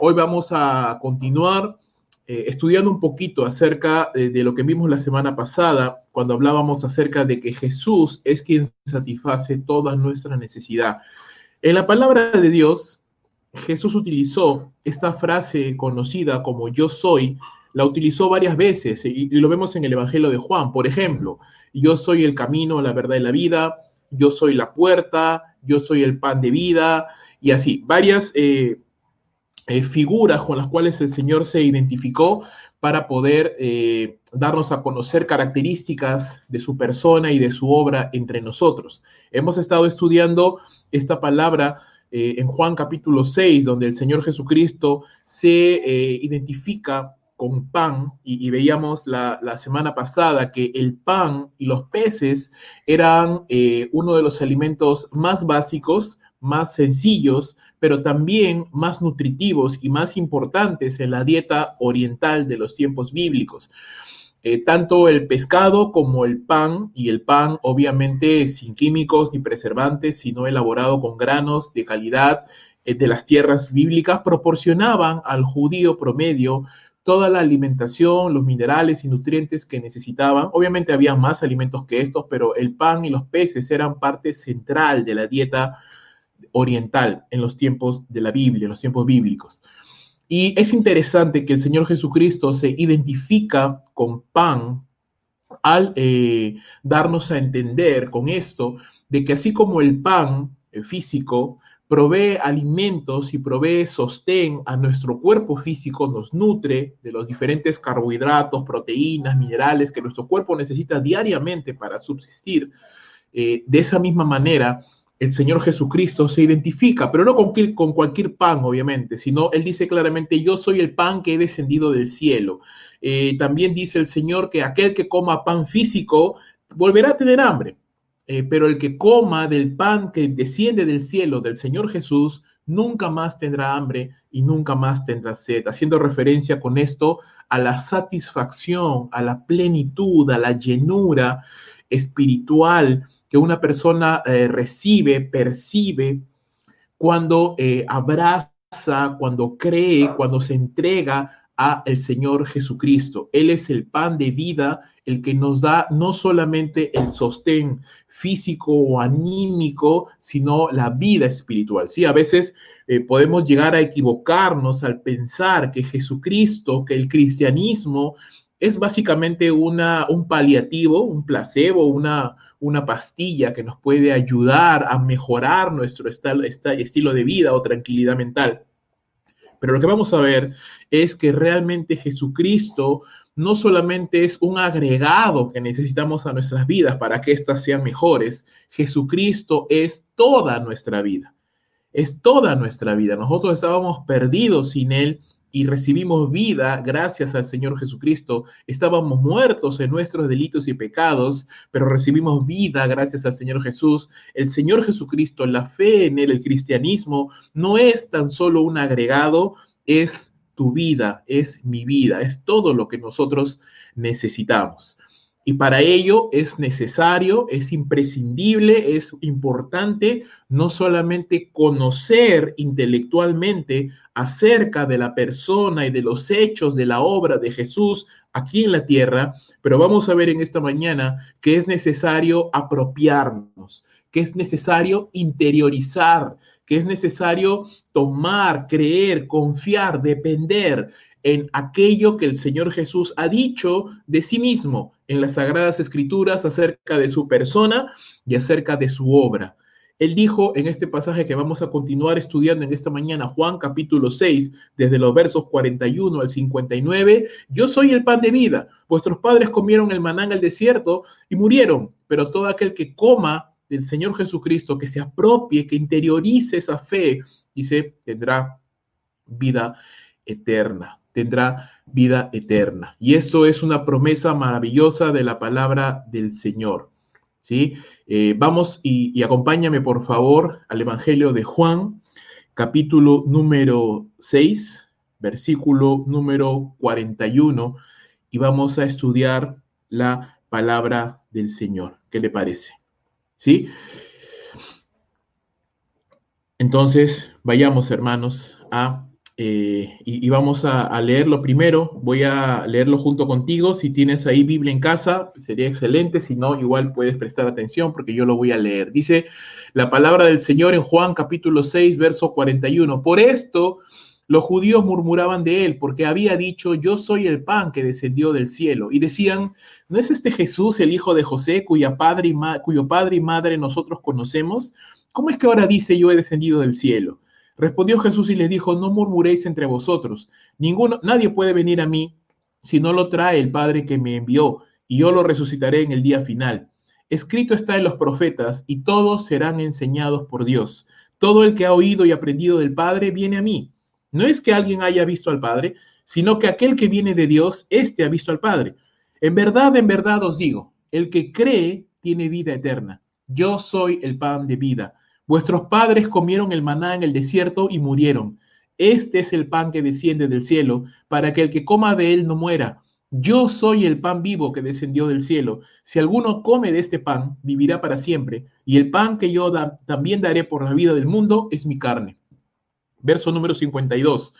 Hoy vamos a continuar estudiando un poquito acerca de lo que vimos la semana pasada, cuando hablábamos acerca de que Jesús es quien satisface toda nuestra necesidad. En la palabra de Dios, Jesús utilizó esta frase conocida como yo soy, la utilizó varias veces y lo vemos en el Evangelio de Juan. Por ejemplo, yo soy el camino, la verdad y la vida, yo soy la puerta, yo soy el pan de vida, y así, varias figuras con las cuales el Señor se identificó para poder darnos a conocer características de su persona y de su obra entre nosotros. Hemos estado estudiando esta palabra en Juan capítulo 6, donde el Señor Jesucristo se identifica con pan, y veíamos la semana pasada que el pan y los peces eran uno de los alimentos más básicos, más sencillos, pero también más nutritivos y más importantes en la dieta oriental de los tiempos bíblicos. Tanto el pescado como el pan, y el pan obviamente sin químicos ni preservantes, sino elaborado con granos de calidad de las tierras bíblicas, proporcionaban al judío promedio toda la alimentación, los minerales y nutrientes que necesitaban. Obviamente había más alimentos que estos, pero el pan y los peces eran parte central de la dieta oriental en los tiempos de la Biblia, en los tiempos bíblicos. Y es interesante que el Señor Jesucristo se identifica con pan al darnos a entender con esto de que así como el pan físico provee alimentos y provee sostén a nuestro cuerpo físico, nos nutre de los diferentes carbohidratos, proteínas, minerales que nuestro cuerpo necesita diariamente para subsistir. De esa misma manera, el Señor Jesucristo se identifica, pero no con cualquier pan, obviamente, sino Él dice claramente, yo soy el pan que he descendido del cielo. También dice el Señor que aquel que coma pan físico volverá a tener hambre, pero el que coma del pan que desciende del cielo del Señor Jesús, nunca más tendrá hambre y nunca más tendrá sed, haciendo referencia con esto a la satisfacción, a la plenitud, a la llenura espiritual que una persona recibe, percibe, cuando abraza, cuando cree, cuando se entrega a el Señor Jesucristo. Él es el pan de vida, el que nos da no solamente el sostén físico o anímico, sino la vida espiritual. Sí, a veces podemos llegar a equivocarnos al pensar que Jesucristo, que el cristianismo es básicamente un paliativo, un placebo, una pastilla que nos puede ayudar a mejorar nuestro estilo de vida o tranquilidad mental. Pero lo que vamos a ver es que realmente Jesucristo no solamente es un agregado que necesitamos a nuestras vidas para que éstas sean mejores, Jesucristo es toda nuestra vida. Es toda nuestra vida. Nosotros estábamos perdidos sin Él y recibimos vida gracias al Señor Jesucristo. Estábamos muertos en nuestros delitos y pecados, pero recibimos vida gracias al Señor Jesús. El Señor Jesucristo, la fe en Él, el cristianismo, no es tan solo un agregado, es tu vida, es mi vida, es todo lo que nosotros necesitamos. Y para ello es necesario, es imprescindible, es importante no solamente conocer intelectualmente acerca de la persona y de los hechos de la obra de Jesús aquí en la tierra, pero vamos a ver en esta mañana que es necesario apropiarnos, que es necesario interiorizar, que es necesario tomar, creer, confiar, depender en aquello que el Señor Jesús ha dicho de sí mismo en las Sagradas Escrituras acerca de su persona y acerca de su obra. Él dijo en este pasaje que vamos a continuar estudiando en esta mañana, Juan capítulo 6, desde los versos 41 al 59, yo soy el pan de vida. Vuestros padres comieron el maná en el desierto y murieron, pero todo aquel que coma del Señor Jesucristo, que se apropie, que interiorice esa fe, dice, tendrá vida eterna, tendrá vida eterna. Y eso es una promesa maravillosa de la palabra del Señor. ¿Sí? Vamos y acompáñame por favor al Evangelio de Juan, capítulo número 6, versículo número 41, y vamos a estudiar la palabra del Señor. ¿Qué le parece? ¿Sí? Entonces, vayamos, hermanos, a y vamos a leerlo primero. Voy a leerlo junto contigo. Si tienes ahí Biblia en casa, sería excelente. Si no, igual puedes prestar atención porque yo lo voy a leer. Dice la palabra del Señor en Juan capítulo 6, verso 41. Por esto los judíos murmuraban de él, porque había dicho, yo soy el pan que descendió del cielo. Y decían, ¿no es este Jesús el hijo de José, cuyo padre y madre nosotros conocemos? ¿Cómo es que ahora dice, yo he descendido del cielo? Respondió Jesús y les dijo, no murmuréis entre vosotros. Nadie puede venir a mí si no lo trae el Padre que me envió, y yo lo resucitaré en el día final. Escrito está en los profetas, y todos serán enseñados por Dios. Todo el que ha oído y aprendido del Padre viene a mí. No es que alguien haya visto al Padre, sino que aquel que viene de Dios, éste ha visto al Padre. En verdad os digo, el que cree tiene vida eterna. Yo soy el pan de vida. Vuestros padres comieron el maná en el desierto y murieron. Este es el pan que desciende del cielo, para que el que coma de él no muera. Yo soy el pan vivo que descendió del cielo. Si alguno come de este pan, vivirá para siempre. Y el pan que yo también daré por la vida del mundo es mi carne. Verso número 52.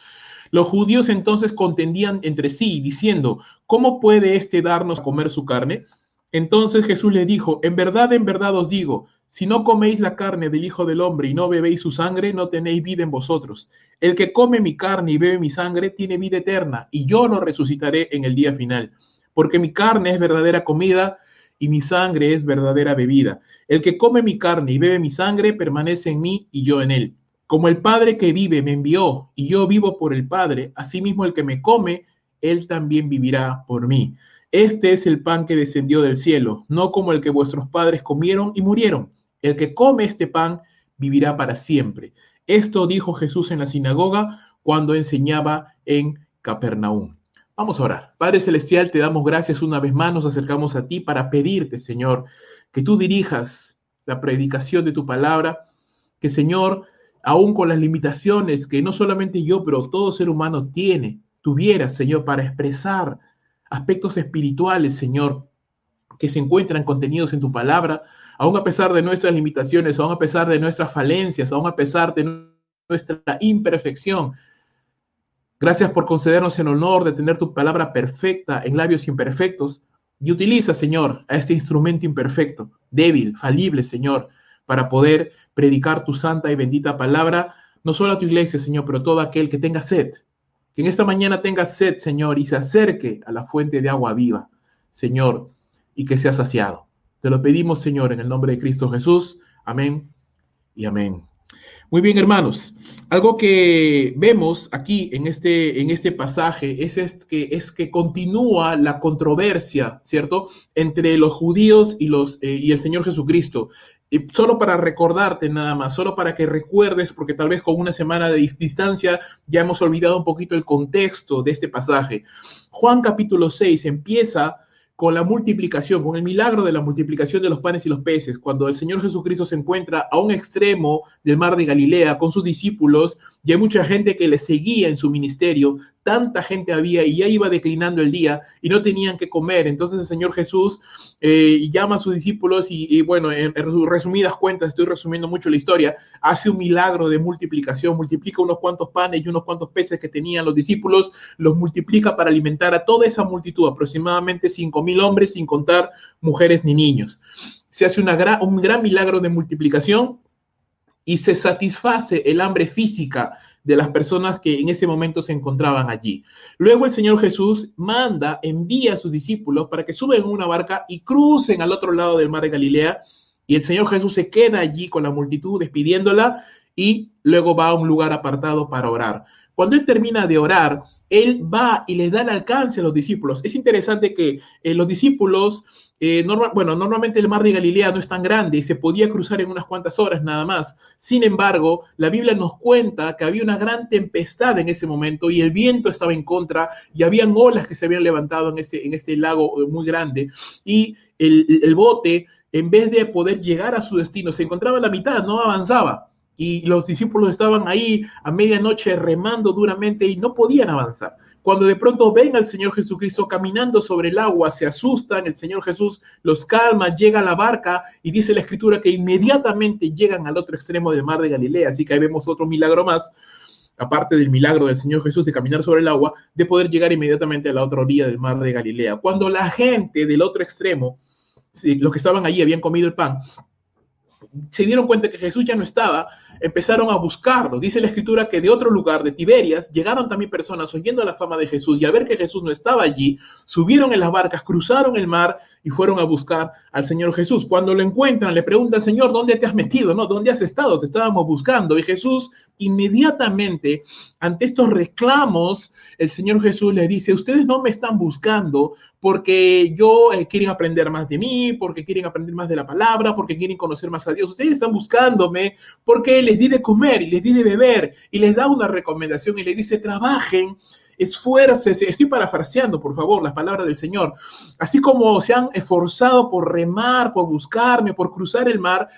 Los judíos entonces contendían entre sí, diciendo, ¿cómo puede éste darnos a comer su carne? Entonces Jesús les dijo, en verdad os digo, si no coméis la carne del Hijo del Hombre y no bebéis su sangre, no tenéis vida en vosotros. El que come mi carne y bebe mi sangre tiene vida eterna, y yo lo resucitaré en el día final. Porque mi carne es verdadera comida y mi sangre es verdadera bebida. El que come mi carne y bebe mi sangre permanece en mí y yo en él. Como el Padre que vive me envió y yo vivo por el Padre, asimismo el que me come, él también vivirá por mí. Este es el pan que descendió del cielo, no como el que vuestros padres comieron y murieron. El que come este pan vivirá para siempre. Esto dijo Jesús en la sinagoga cuando enseñaba en Capernaum. Vamos a orar. Padre Celestial, te damos gracias una vez más, nos acercamos a ti para pedirte, Señor, que tú dirijas la predicación de tu palabra, que, Señor, aún con las limitaciones que no solamente yo, pero todo ser humano tuviera, Señor, para expresar aspectos espirituales, Señor, que se encuentran contenidos en tu palabra, aún a pesar de nuestras limitaciones, aún a pesar de nuestras falencias, aún a pesar de nuestra imperfección. Gracias por concedernos el honor de tener tu palabra perfecta en labios imperfectos. Y utiliza, Señor, a este instrumento imperfecto, débil, falible, Señor, para poder predicar tu santa y bendita palabra, no solo a tu iglesia, Señor, pero a todo aquel que tenga sed. Que en esta mañana tenga sed, Señor, y se acerque a la fuente de agua viva, Señor, y que sea saciado. Te lo pedimos, Señor, en el nombre de Cristo Jesús. Amén y amén. Muy bien, hermanos. Algo que vemos aquí en este pasaje es que continúa la controversia, ¿cierto?, entre los judíos y el Señor Jesucristo. Y solo para recordarte nada más, solo para que recuerdes, porque tal vez con una semana de distancia ya hemos olvidado un poquito el contexto de este pasaje. Juan capítulo 6 empieza con la multiplicación, con el milagro de la multiplicación de los panes y los peces, cuando el Señor Jesucristo se encuentra a un extremo del mar de Galilea con sus discípulos, y hay mucha gente que le seguía en su ministerio, tanta gente había y ya iba declinando el día y no tenían que comer. Entonces el Señor Jesús llama a sus discípulos y bueno, en resumidas cuentas, estoy resumiendo mucho la historia, hace un milagro de multiplicación, multiplica unos cuantos panes y unos cuantos peces que tenían los discípulos, los multiplica para alimentar a toda esa multitud, aproximadamente 5,000 hombres, sin contar mujeres ni niños. Se hace un gran milagro de multiplicación y se satisface el hambre física de las personas que en ese momento se encontraban allí. Luego el Señor Jesús envía a sus discípulos para que suban en una barca y crucen al otro lado del mar de Galilea, y el Señor Jesús se queda allí con la multitud despidiéndola y luego va a un lugar apartado para orar. Cuando él termina de orar, él va y les da el alcance a los discípulos. Es interesante que los discípulos, normalmente el mar de Galilea no es tan grande y se podía cruzar en unas cuantas horas nada más. Sin embargo, la Biblia nos cuenta que había una gran tempestad en ese momento y el viento estaba en contra y habían olas que se habían levantado en este lago muy grande, y el bote, en vez de poder llegar a su destino, se encontraba a la mitad, no avanzaba. Y los discípulos estaban ahí a medianoche remando duramente y no podían avanzar. Cuando de pronto ven al Señor Jesucristo caminando sobre el agua, se asustan, el Señor Jesús los calma, llega a la barca y dice la Escritura que inmediatamente llegan al otro extremo del mar de Galilea. Así que ahí vemos otro milagro más. aparte del milagro del Señor Jesús de caminar sobre el agua, de poder llegar inmediatamente a la otra orilla del mar de Galilea. Cuando la gente del otro extremo, sí, los que estaban allí habían comido el pan, se dieron cuenta que Jesús ya no estaba, empezaron a buscarlo. Dice la escritura que de otro lugar, de Tiberias, llegaron también personas oyendo la fama de Jesús y a ver que Jesús no estaba allí, subieron en las barcas, cruzaron el mar y fueron a buscar al Señor Jesús. Cuando lo encuentran, le preguntan, Señor, ¿dónde te has metido? No, ¿dónde has estado? Te estábamos buscando. Y Jesús inmediatamente, ante estos reclamos, el Señor Jesús les dice, ustedes no me están buscando porque quieren aprender más de mí, porque quieren aprender más de la palabra, porque quieren conocer más a Dios. Ustedes están buscándome porque les di de comer y les di de beber y les da una recomendación y les dice, trabajen, esfuércese. Estoy parafraseando, por favor, las palabras del Señor. Así como se han esforzado por remar, por buscarme, por cruzar el mar,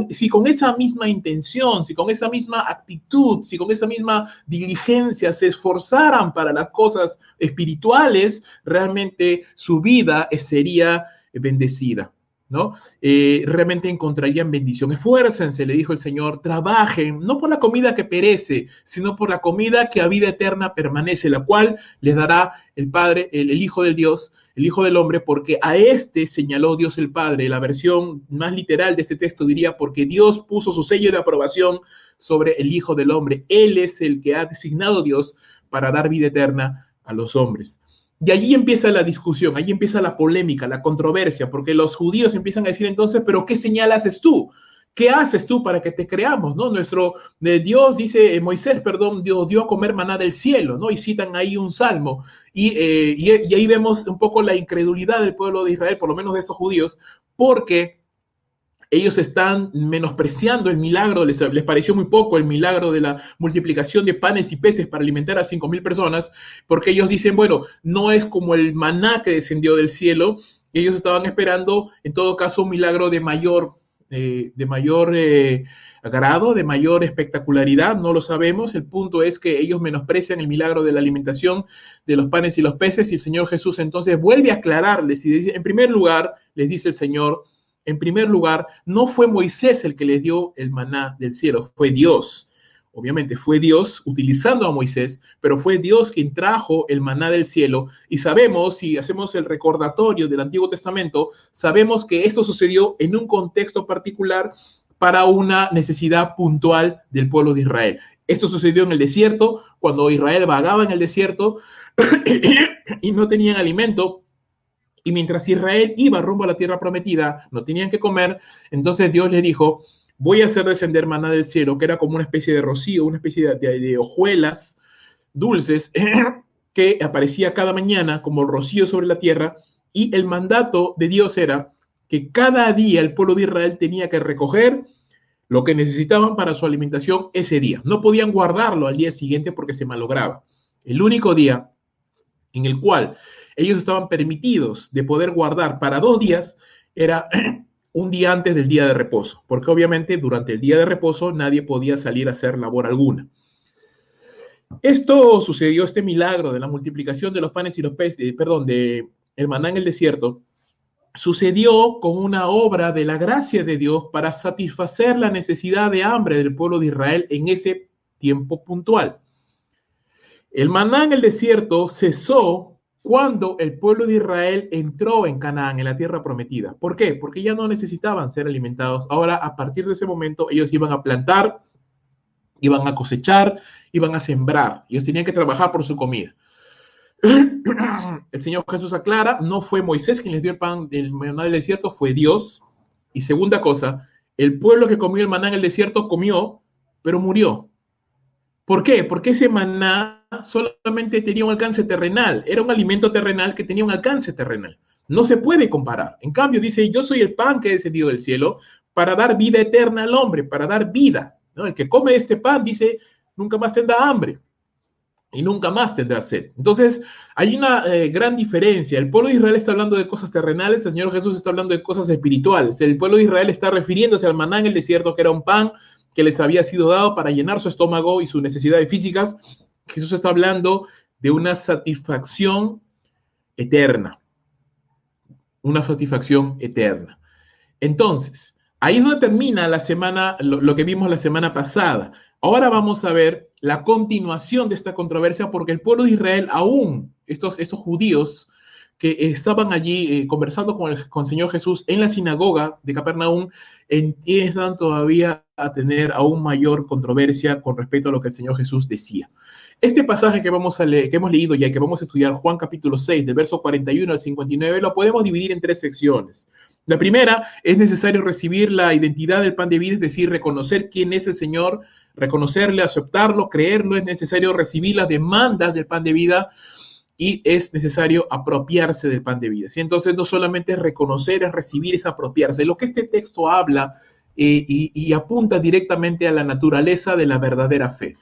si con esa misma intención, si con esa misma actitud, si con esa misma diligencia se esforzaran para las cosas espirituales, realmente su vida sería bendecida, ¿no? Realmente encontrarían bendición. Esfuércense, le dijo el Señor, trabajen, no por la comida que perece, sino por la comida que a vida eterna permanece, la cual les dará el Padre, el Hijo del Dios, el Hijo del Hombre, porque a este señaló Dios el Padre. La versión más literal de este texto diría, porque Dios puso su sello de aprobación sobre el Hijo del Hombre. Él es el que ha designado Dios para dar vida eterna a los hombres. Y allí empieza la discusión, allí empieza la polémica, la controversia, porque los judíos empiezan a decir entonces, ¿pero qué señal haces tú? ¿Qué haces tú para que te creamos? ¿No? Dios dice, Moisés, perdón, Dios dio a comer maná del cielo, ¿no? Y citan ahí un salmo. Y ahí vemos un poco la incredulidad del pueblo de Israel, por lo menos de estos judíos, porque ellos están menospreciando el milagro, les pareció muy poco el milagro de la multiplicación de panes y peces para alimentar a 5,000 personas, porque ellos dicen, bueno, no es como el maná que descendió del cielo, ellos estaban esperando, en todo caso, un milagro de mayor agrado, de mayor espectacularidad, no lo sabemos. El punto es que ellos menosprecian el milagro de la alimentación de los panes y los peces, y el Señor Jesús entonces vuelve a aclararles y dice, en primer lugar, les dice el Señor, en primer lugar, no fue Moisés el que les dio el maná del cielo, fue Dios. Obviamente fue Dios utilizando a Moisés, pero fue Dios quien trajo el maná del cielo. Y sabemos, si hacemos el recordatorio del Antiguo Testamento, sabemos que esto sucedió en un contexto particular para una necesidad puntual del pueblo de Israel. Esto sucedió en el desierto, cuando Israel vagaba en el desierto y no tenían alimento. Y mientras Israel iba rumbo a la tierra prometida, no tenían que comer, entonces Dios les dijo, voy a hacer descender maná del cielo, que era como una especie de rocío, una especie de hojuelas dulces que aparecía cada mañana como rocío sobre la tierra, y el mandato de Dios era que cada día el pueblo de Israel tenía que recoger lo que necesitaban para su alimentación ese día. No podían guardarlo al día siguiente porque se malograba. El único día en el cual ellos estaban permitidos de poder guardar para 2 días era un día antes del día de reposo, porque obviamente durante el día de reposo nadie podía salir a hacer labor alguna. Esto sucedió, este milagro de la multiplicación de los panes y los peces, de el maná en el desierto, sucedió con una obra de la gracia de Dios para satisfacer la necesidad de hambre del pueblo de Israel en ese tiempo puntual. El maná en el desierto cesó cuando el pueblo de Israel entró en Canaán, en la tierra prometida. ¿Por qué? Porque ya no necesitaban ser alimentados. Ahora, a partir de ese momento, ellos iban a plantar, iban a cosechar, iban a sembrar. Ellos tenían que trabajar por su comida. El Señor Jesús aclara, no fue Moisés quien les dio el pan del maná del desierto, fue Dios. Y segunda cosa, el pueblo que comió el maná en el desierto comió, pero murió. ¿Por qué? Porque ese maná solamente tenía un alcance terrenal, era un alimento terrenal que tenía un alcance terrenal. No se puede comparar. En cambio, dice, yo soy el pan que he descendido del cielo para dar vida eterna al hombre, para dar vida, ¿no? El que come este pan, dice, nunca más tendrá hambre y nunca más tendrá sed. Entonces, hay una gran diferencia. El pueblo de Israel está hablando de cosas terrenales, el Señor Jesús está hablando de cosas espirituales. El pueblo de Israel está refiriéndose al maná en el desierto, que era un pan que les había sido dado para llenar su estómago y sus necesidades físicas. Jesús está hablando de una satisfacción eterna. Una satisfacción eterna. Entonces, Ahí es donde termina la semana, lo que vimos la semana pasada. Ahora vamos a ver la continuación de esta controversia porque el pueblo de Israel, aún estos judíos que estaban allí conversando con el Señor Jesús en la sinagoga de Capernaum, empiezan todavía a tener aún mayor controversia con respecto a lo que el Señor Jesús decía. Este pasaje que vamos a leer, que hemos leído ya y que vamos a estudiar, Juan capítulo 6, del verso 41 al 59, lo podemos dividir en tres secciones. La primera, es necesario recibir la identidad del pan de vida, es decir, reconocer quién es el Señor, reconocerle, aceptarlo, creerlo, es necesario recibir las demandas del pan de vida y es necesario apropiarse del pan de vida. ¿Sí? Entonces, no solamente es reconocer, es recibir, es apropiarse. Lo que este texto habla y apunta directamente a la naturaleza de la verdadera fe.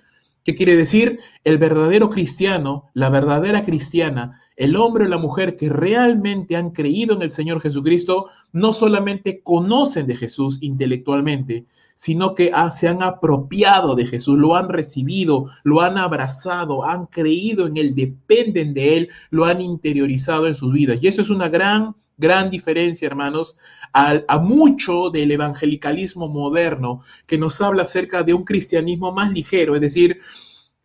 ¿Qué quiere decir? El verdadero cristiano, la verdadera cristiana, el hombre o la mujer que realmente han creído en el Señor Jesucristo, no solamente conocen de Jesús intelectualmente, sino que se han apropiado de Jesús, lo han recibido, lo han abrazado, han creído en Él, dependen de Él, lo han interiorizado en sus vidas. Y eso es una gran diferencia, hermanos, a mucho del evangelicalismo moderno que nos habla acerca de un cristianismo más ligero, es decir,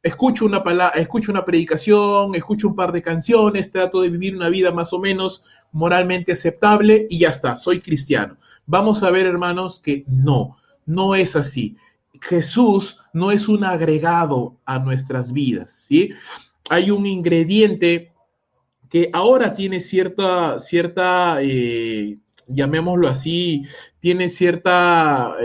escucho una palabra, escucho una predicación, escucho un par de canciones, trato de vivir una vida más o menos moralmente aceptable y ya está, soy cristiano. Vamos a ver, hermanos, que no es así. Jesús no es un agregado a nuestras vidas, ¿sí? Hay un ingrediente que ahora tiene llamémoslo así, tiene cierta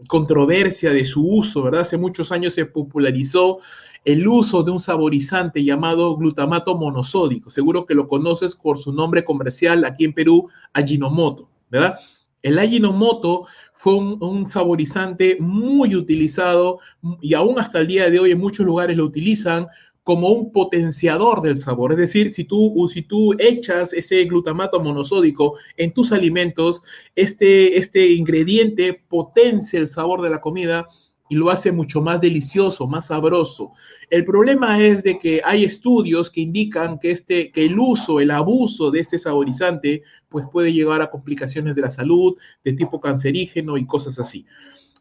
controversia de su uso, ¿verdad? Hace muchos años se popularizó el uso de un saborizante llamado glutamato monosódico. Seguro que lo conoces por su nombre comercial aquí en Perú, Ajinomoto, ¿verdad? El Ajinomoto fue un saborizante muy utilizado y aún hasta el día de hoy en muchos lugares lo utilizan como un potenciador del sabor. Es decir, si tú echas ese glutamato monosódico en tus alimentos, este ingrediente potencia el sabor de la comida y lo hace mucho más delicioso, más sabroso. El problema es de que hay estudios que indican que el uso, el abuso de este saborizante, pues puede llevar a complicaciones de la salud, de tipo cancerígeno y cosas así.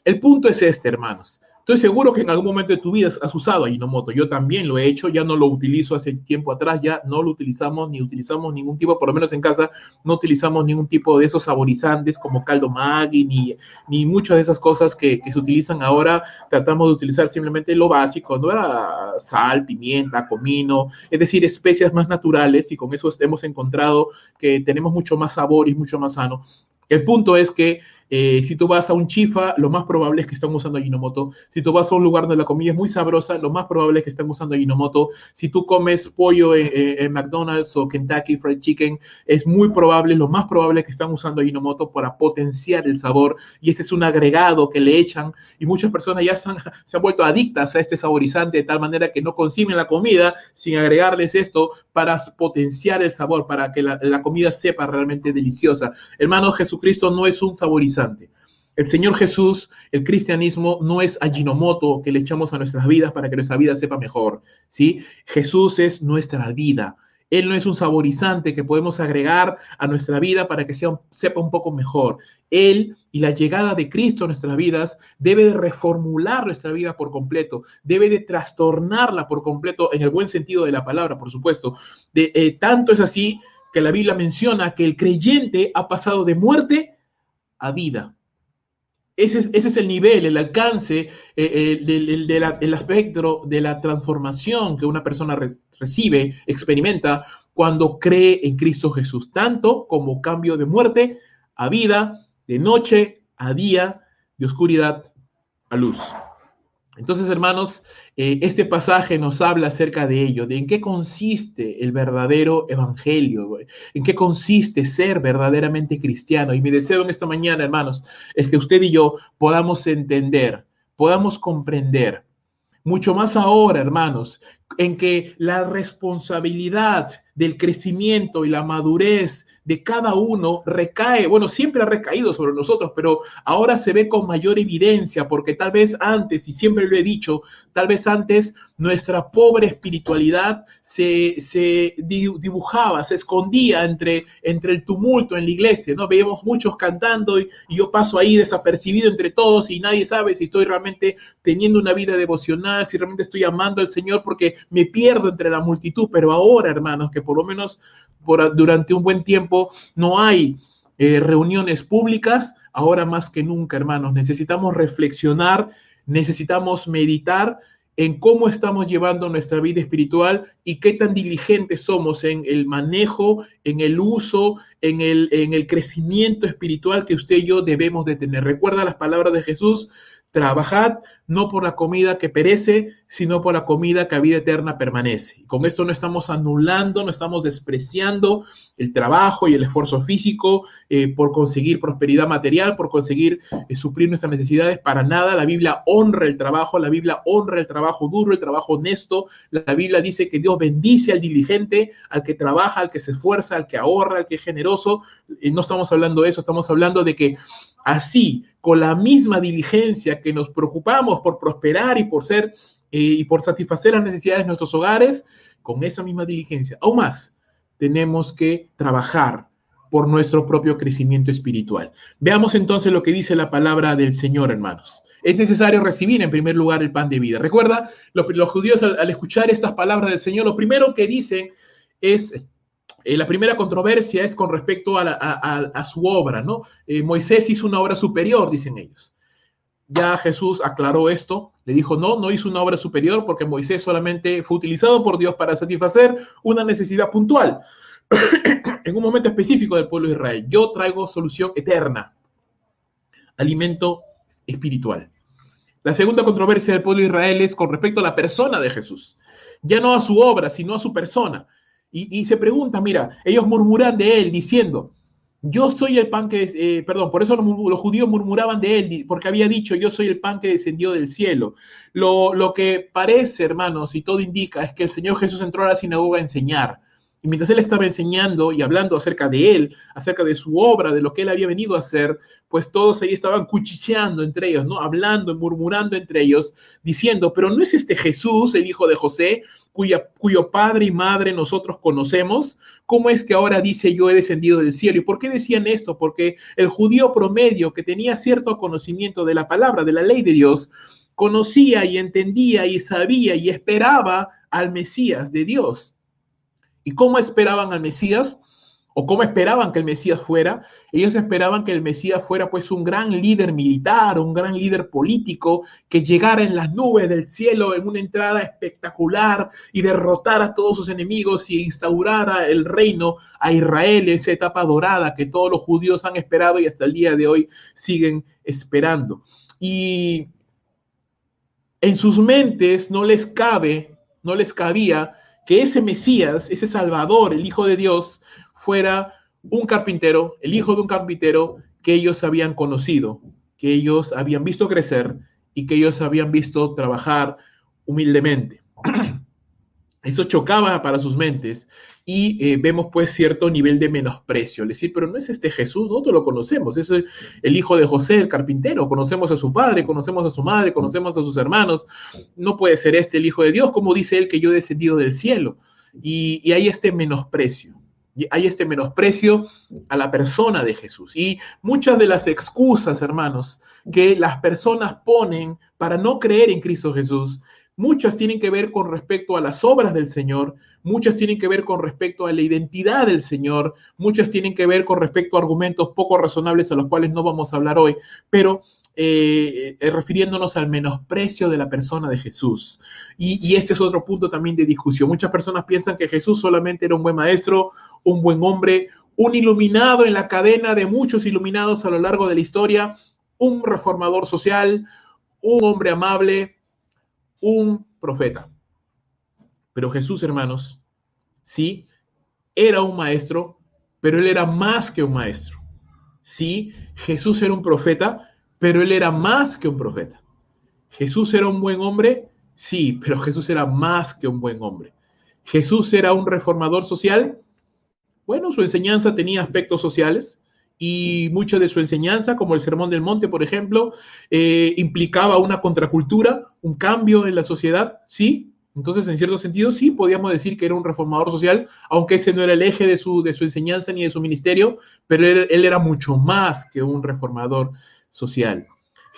El punto es este, hermanos. Estoy seguro que en algún momento de tu vida has usado Ajinomoto. Yo también lo he hecho, ya no lo utilizo hace tiempo atrás, ya no lo utilizamos, ni utilizamos ningún tipo, por lo menos en casa, no utilizamos ningún tipo de esos saborizantes como caldo Maggi, ni muchas de esas cosas que se utilizan ahora. Tratamos de utilizar simplemente lo básico, ¿no? Sal, pimienta, comino, es decir, especias más naturales y con eso hemos encontrado que tenemos mucho más sabor y mucho más sano. El punto es que si tú vas a un chifa, lo más probable es que están usando Ajinomoto. Si tú vas a un lugar donde la comida es muy sabrosa, lo más probable es que están usando Ajinomoto. Si tú comes pollo en McDonald's o Kentucky Fried Chicken, es muy probable, lo más probable es que están usando Ajinomoto para potenciar el sabor. Y este es un agregado que le echan y muchas personas ya se han vuelto adictas a este saborizante de tal manera que no consumen la comida sin agregarles esto para potenciar el sabor, para que la comida sepa realmente deliciosa. Hermano, Jesucristo no es un saborizante. El Señor Jesús, el cristianismo no es Ajinomoto que le echamos a nuestras vidas para que nuestra vida sepa mejor, ¿sí? Jesús es nuestra vida. Él no es un saborizante que podemos agregar a nuestra vida para que sepa un poco mejor. Él y la llegada de Cristo a nuestras vidas debe de reformular nuestra vida por completo, debe de trastornarla por completo en el buen sentido de la palabra, por supuesto. Tanto es así que la Biblia menciona que el creyente ha pasado de muerte a vida. Ese es el nivel, el alcance, el espectro de la transformación que una persona recibe, experimenta cuando cree en Cristo Jesús, tanto como cambio de muerte a vida, de noche a día, de oscuridad a luz. Entonces, hermanos, este pasaje nos habla acerca de ello, de en qué consiste el verdadero evangelio, en qué consiste ser verdaderamente cristiano. Y mi deseo en esta mañana, hermanos, es que usted y yo podamos entender, podamos comprender, mucho más ahora, hermanos, en que la responsabilidad del crecimiento y la madurez de cada uno recae, bueno, siempre ha recaído sobre nosotros, pero ahora se ve con mayor evidencia, porque tal vez antes, y siempre lo he dicho, tal vez antes nuestra pobre espiritualidad se dibujaba, se escondía entre el tumulto en la iglesia, ¿no? Veíamos muchos cantando y yo paso ahí desapercibido entre todos y nadie sabe si estoy realmente teniendo una vida devocional, si realmente estoy amando al Señor, porque me pierdo entre la multitud. Pero ahora, hermanos, que por lo menos durante un buen tiempo no hay reuniones públicas, ahora más que nunca, hermanos, necesitamos reflexionar, necesitamos meditar en cómo estamos llevando nuestra vida espiritual y qué tan diligentes somos en el manejo, en el uso, en el crecimiento espiritual que usted y yo debemos de tener. Recuerda las palabras de Jesús: trabajad no por la comida que perece, sino por la comida que a vida eterna permanece. Y con esto no estamos anulando, no estamos despreciando el trabajo y el esfuerzo físico por conseguir prosperidad material, por conseguir suplir nuestras necesidades. Para nada. La Biblia honra el trabajo, la Biblia honra el trabajo duro, el trabajo honesto. La Biblia dice que Dios bendice al diligente, al que trabaja, al que se esfuerza, al que ahorra, al que es generoso. No estamos hablando de eso, estamos hablando de que así, con la misma diligencia que nos preocupamos por prosperar y por ser y por satisfacer las necesidades de nuestros hogares, con esa misma diligencia, aún más, tenemos que trabajar por nuestro propio crecimiento espiritual. Veamos entonces lo que dice la palabra del Señor, hermanos. Es necesario recibir en primer lugar el pan de vida. Recuerda, los judíos al escuchar estas palabras del Señor, lo primero que dicen es... la primera controversia es con respecto a su obra, ¿no? Moisés hizo una obra superior, dicen ellos. Ya Jesús aclaró esto, le dijo, no hizo una obra superior porque Moisés solamente fue utilizado por Dios para satisfacer una necesidad puntual en un momento específico del pueblo de Israel. Yo traigo solución eterna, alimento espiritual. La segunda controversia del pueblo de Israel es con respecto a la persona de Jesús, ya no a su obra, sino a su persona. Y se pregunta, mira, ellos murmuran de él diciendo, yo soy el pan que, por eso los judíos murmuraban de él, porque había dicho, yo soy el pan que descendió del cielo. Lo que parece, hermanos, y todo indica, es que el Señor Jesús entró a la sinagoga a enseñar. Y mientras él estaba enseñando y hablando acerca de él, acerca de su obra, de lo que él había venido a hacer, pues todos ahí estaban cuchicheando entre ellos, ¿no? Hablando, murmurando entre ellos, diciendo, pero ¿no es este Jesús, el hijo de José, cuyo padre y madre nosotros conocemos? ¿Cómo es que ahora dice yo he descendido del cielo? ¿Y por qué decían esto? Porque el judío promedio que tenía cierto conocimiento de la palabra, de la ley de Dios, conocía y entendía y sabía y esperaba al Mesías de Dios. ¿Y cómo esperaban al Mesías? ¿O cómo esperaban que el Mesías fuera? Ellos esperaban que el Mesías fuera pues un gran líder militar, un gran líder político, que llegara en las nubes del cielo en una entrada espectacular y derrotara a todos sus enemigos y instaurara el reino a Israel, esa etapa dorada que todos los judíos han esperado y hasta el día de hoy siguen esperando. Y en sus mentes no les cabía que ese Mesías, ese Salvador, el Hijo de Dios, fuera un carpintero, el hijo de un carpintero que ellos habían conocido, que ellos habían visto crecer y que ellos habían visto trabajar humildemente. Eso chocaba para sus mentes y vemos pues cierto nivel de menosprecio. Es decir, pero no es este Jesús, nosotros lo conocemos, es el hijo de José, el carpintero, conocemos a su padre, conocemos a su madre, conocemos a sus hermanos, no puede ser este el hijo de Dios, como dice él que yo he descendido del cielo. Y hay este menosprecio. Hay este menosprecio a la persona de Jesús. Y muchas de las excusas, hermanos, que las personas ponen para no creer en Cristo Jesús, muchas tienen que ver con respecto a las obras del Señor, muchas tienen que ver con respecto a la identidad del Señor, muchas tienen que ver con respecto a argumentos poco razonables a los cuales no vamos a hablar hoy, pero refiriéndonos al menosprecio de la persona de Jesús. Y este es otro punto también de discusión. Muchas personas piensan que Jesús solamente era un buen maestro, un buen hombre, un iluminado en la cadena de muchos iluminados a lo largo de la historia, un reformador social, un hombre amable, un profeta. Pero Jesús, hermanos, sí, era un maestro, pero él era más que un maestro. Sí, Jesús era un profeta, pero él era más que un profeta. Jesús era un buen hombre, sí, pero Jesús era más que un buen hombre. Jesús era un reformador social, Bueno, su enseñanza tenía aspectos sociales y mucha de su enseñanza, como el Sermón del Monte, por ejemplo, implicaba una contracultura, un cambio en la sociedad, sí. Entonces, en cierto sentido, sí, podíamos decir que era un reformador social, aunque ese no era el eje de su enseñanza ni de su ministerio, pero él era mucho más que un reformador social.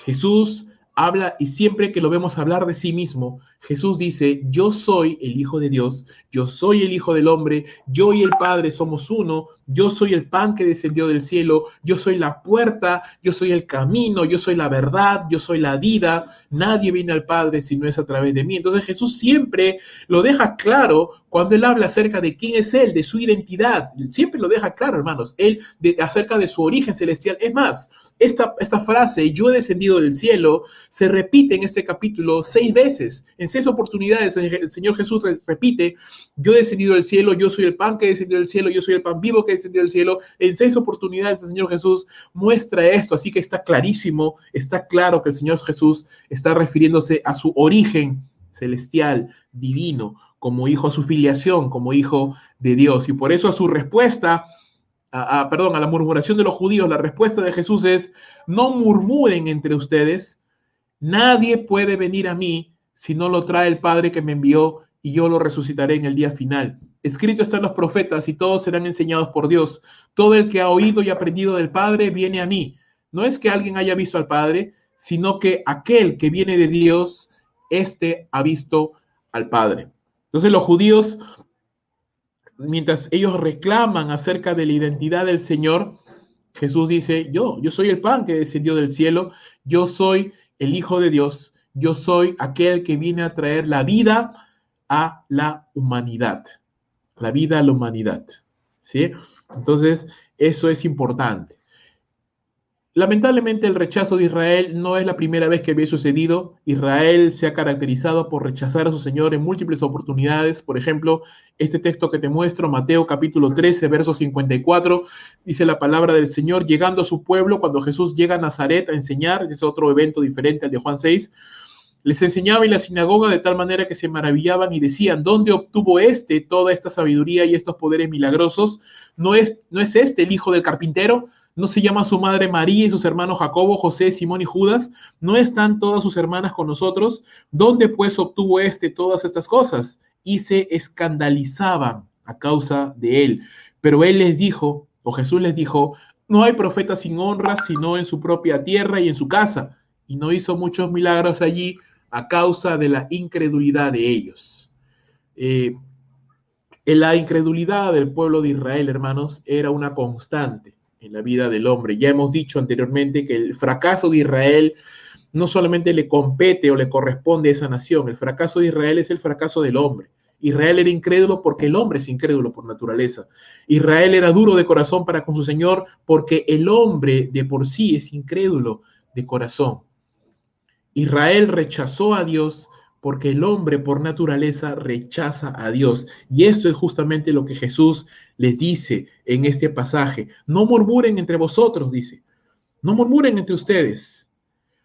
Jesús habla, y siempre que lo vemos hablar de sí mismo, Jesús dice: yo soy el Hijo de Dios, yo soy el Hijo del Hombre, yo y el Padre somos uno, yo soy el pan que descendió del cielo, yo soy la puerta, yo soy el camino, yo soy la verdad, yo soy la vida, nadie viene al Padre si no es a través de mí. Entonces Jesús siempre lo deja claro cuando él habla acerca de quién es él, de su identidad, siempre lo deja claro, hermanos, acerca de su origen celestial. Es más, esta frase, yo he descendido del cielo, se repite en este capítulo 6 veces. En 6 oportunidades el Señor Jesús repite: yo he descendido del cielo, yo soy el pan que descendió del cielo, yo soy el pan vivo que descendió del cielo. En 6 oportunidades el Señor Jesús muestra esto, así que está clarísimo, está claro que el Señor Jesús está refiriéndose a su origen celestial, divino, como hijo, a su filiación, como hijo de Dios. Y por eso a su respuesta, a la murmuración de los judíos, la respuesta de Jesús es: no murmuren entre ustedes, nadie puede venir a mí si no lo trae el Padre que me envió, y yo lo resucitaré en el día final. Escrito está en los profetas, y todos serán enseñados por Dios. Todo el que ha oído y aprendido del Padre viene a mí. No es que alguien haya visto al Padre, sino que aquel que viene de Dios, éste ha visto al Padre. Entonces los judíos, mientras ellos reclaman acerca de la identidad del Señor, Jesús dice: yo soy el pan que descendió del cielo, yo soy el Hijo de Dios, yo soy aquel que viene a traer la vida a la humanidad, la vida a la humanidad, ¿sí? Entonces, eso es importante. Lamentablemente, el rechazo de Israel no es la primera vez que había sucedido. Israel se ha caracterizado por rechazar a su Señor en múltiples oportunidades. Por ejemplo, este texto que te muestro, Mateo capítulo 13, verso 54, dice la palabra del Señor: llegando a su pueblo, cuando Jesús llega a Nazaret a enseñar, es otro evento diferente al de Juan 6, les enseñaba en la sinagoga de tal manera que se maravillaban y decían: ¿dónde obtuvo toda esta sabiduría y estos poderes milagrosos? ¿No es este el hijo del carpintero? ¿No se llama su madre María y sus hermanos Jacobo, José, Simón y Judas? ¿No están todas sus hermanas con nosotros? ¿Dónde pues obtuvo todas estas cosas? Y se escandalizaban a causa de él. Pero él les dijo, o Jesús les dijo: no hay profeta sin honra, sino en su propia tierra y en su casa. Y no hizo muchos milagros allí a causa de la incredulidad de ellos. La incredulidad del pueblo de Israel, hermanos, era una constante en la vida del hombre. Ya hemos dicho anteriormente que el fracaso de Israel no solamente le compete o le corresponde a esa nación, el fracaso de Israel es el fracaso del hombre. Israel era incrédulo porque el hombre es incrédulo por naturaleza. Israel era duro de corazón para con su Señor porque el hombre de por sí es incrédulo de corazón. Israel rechazó a Dios porque el hombre por naturaleza rechaza a Dios. Y esto es justamente lo que Jesús les dice en este pasaje. No murmuren entre vosotros, dice. No murmuren entre ustedes.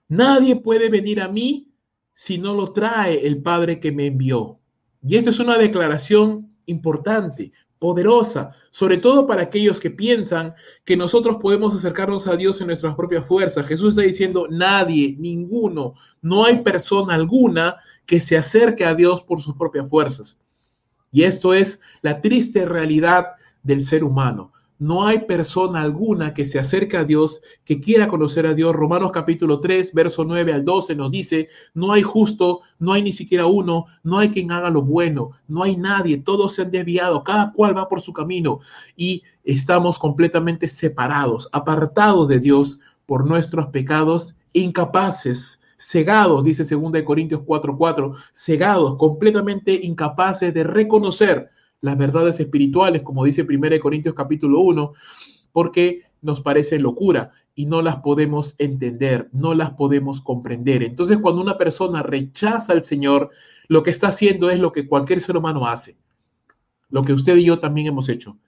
Nadie puede venir a mí si no lo trae el Padre que me envió. Y esta es una declaración importante, poderosa, sobre todo para aquellos que piensan que nosotros podemos acercarnos a Dios en nuestras propias fuerzas. Jesús está diciendo: nadie, ninguno, no hay persona alguna que se acerque a Dios por sus propias fuerzas. Y esto es la triste realidad del ser humano. No hay persona alguna que se acerque a Dios, que quiera conocer a Dios. Romanos capítulo 3, verso 9 al 12 nos dice: no hay justo, no hay ni siquiera uno, no hay quien haga lo bueno, no hay nadie, todos se han desviado, cada cual va por su camino y estamos completamente separados, apartados de Dios por nuestros pecados, incapaces, cegados, dice 2 Corintios 4:4, cegados, completamente incapaces de reconocer las verdades espirituales, como dice 1 Corintios capítulo 1, porque nos parece locura y no las podemos entender, no las podemos comprender. Entonces, cuando una persona rechaza al Señor, lo que está haciendo es lo que cualquier ser humano hace, lo que usted y yo también hemos hecho,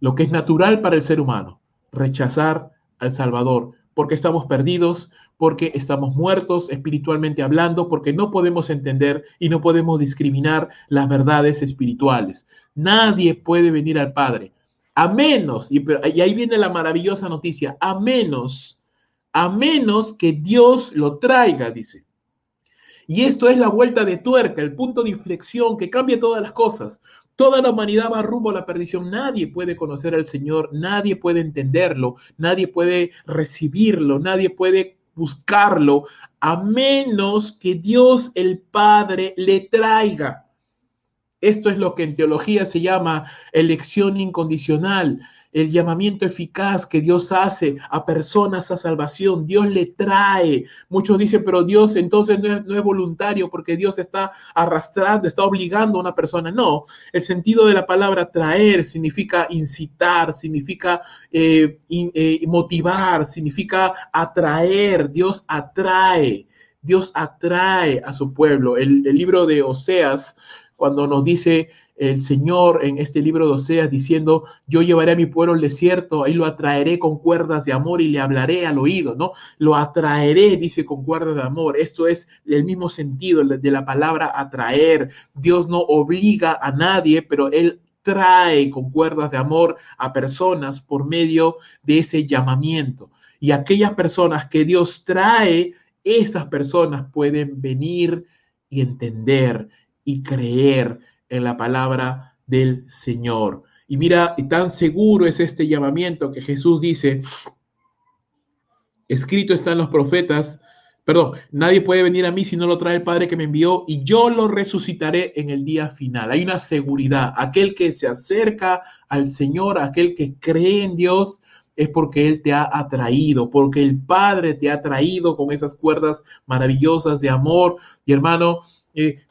lo que es natural para el ser humano: rechazar al Salvador, porque estamos perdidos, porque estamos muertos espiritualmente hablando, porque no podemos entender y no podemos discriminar las verdades espirituales. Nadie puede venir al Padre A menos, y ahí viene la maravillosa noticia, a menos que Dios lo traiga, dice. Y esto es la vuelta de tuerca, el punto de inflexión que cambia todas las cosas. Toda la humanidad va rumbo a la perdición. Nadie puede conocer al Señor, nadie puede entenderlo, nadie puede recibirlo, nadie puede buscarlo, a menos que Dios el Padre le traiga. Esto es lo que en teología se llama elección incondicional, el llamamiento eficaz que Dios hace a personas a salvación. Dios le trae. Muchos dicen, pero Dios entonces no es voluntario porque Dios está arrastrando, está obligando a una persona. No, el sentido de la palabra traer significa incitar, significa motivar, significa atraer. Dios atrae. Dios atrae a su pueblo. El libro de Oseas, cuando nos dice el Señor en este libro de Oseas diciendo, yo llevaré a mi pueblo al desierto, ahí lo atraeré con cuerdas de amor y le hablaré al oído, ¿no? Lo atraeré, dice, con cuerdas de amor. Esto es el mismo sentido de la palabra atraer. Dios no obliga a nadie, pero Él trae con cuerdas de amor a personas por medio de ese llamamiento. Y aquellas personas que Dios trae, esas personas pueden venir y entender y creer en la palabra del Señor. Y mira, y tan seguro es este llamamiento que Jesús dice, escrito está en los profetas, perdón, nadie puede venir a mí si no lo trae el Padre que me envió y yo lo resucitaré en el día final. Hay una seguridad. Aquel que se acerca al Señor, aquel que cree en Dios, es porque Él te ha atraído, porque el Padre te ha traído con esas cuerdas maravillosas de amor. Y hermano,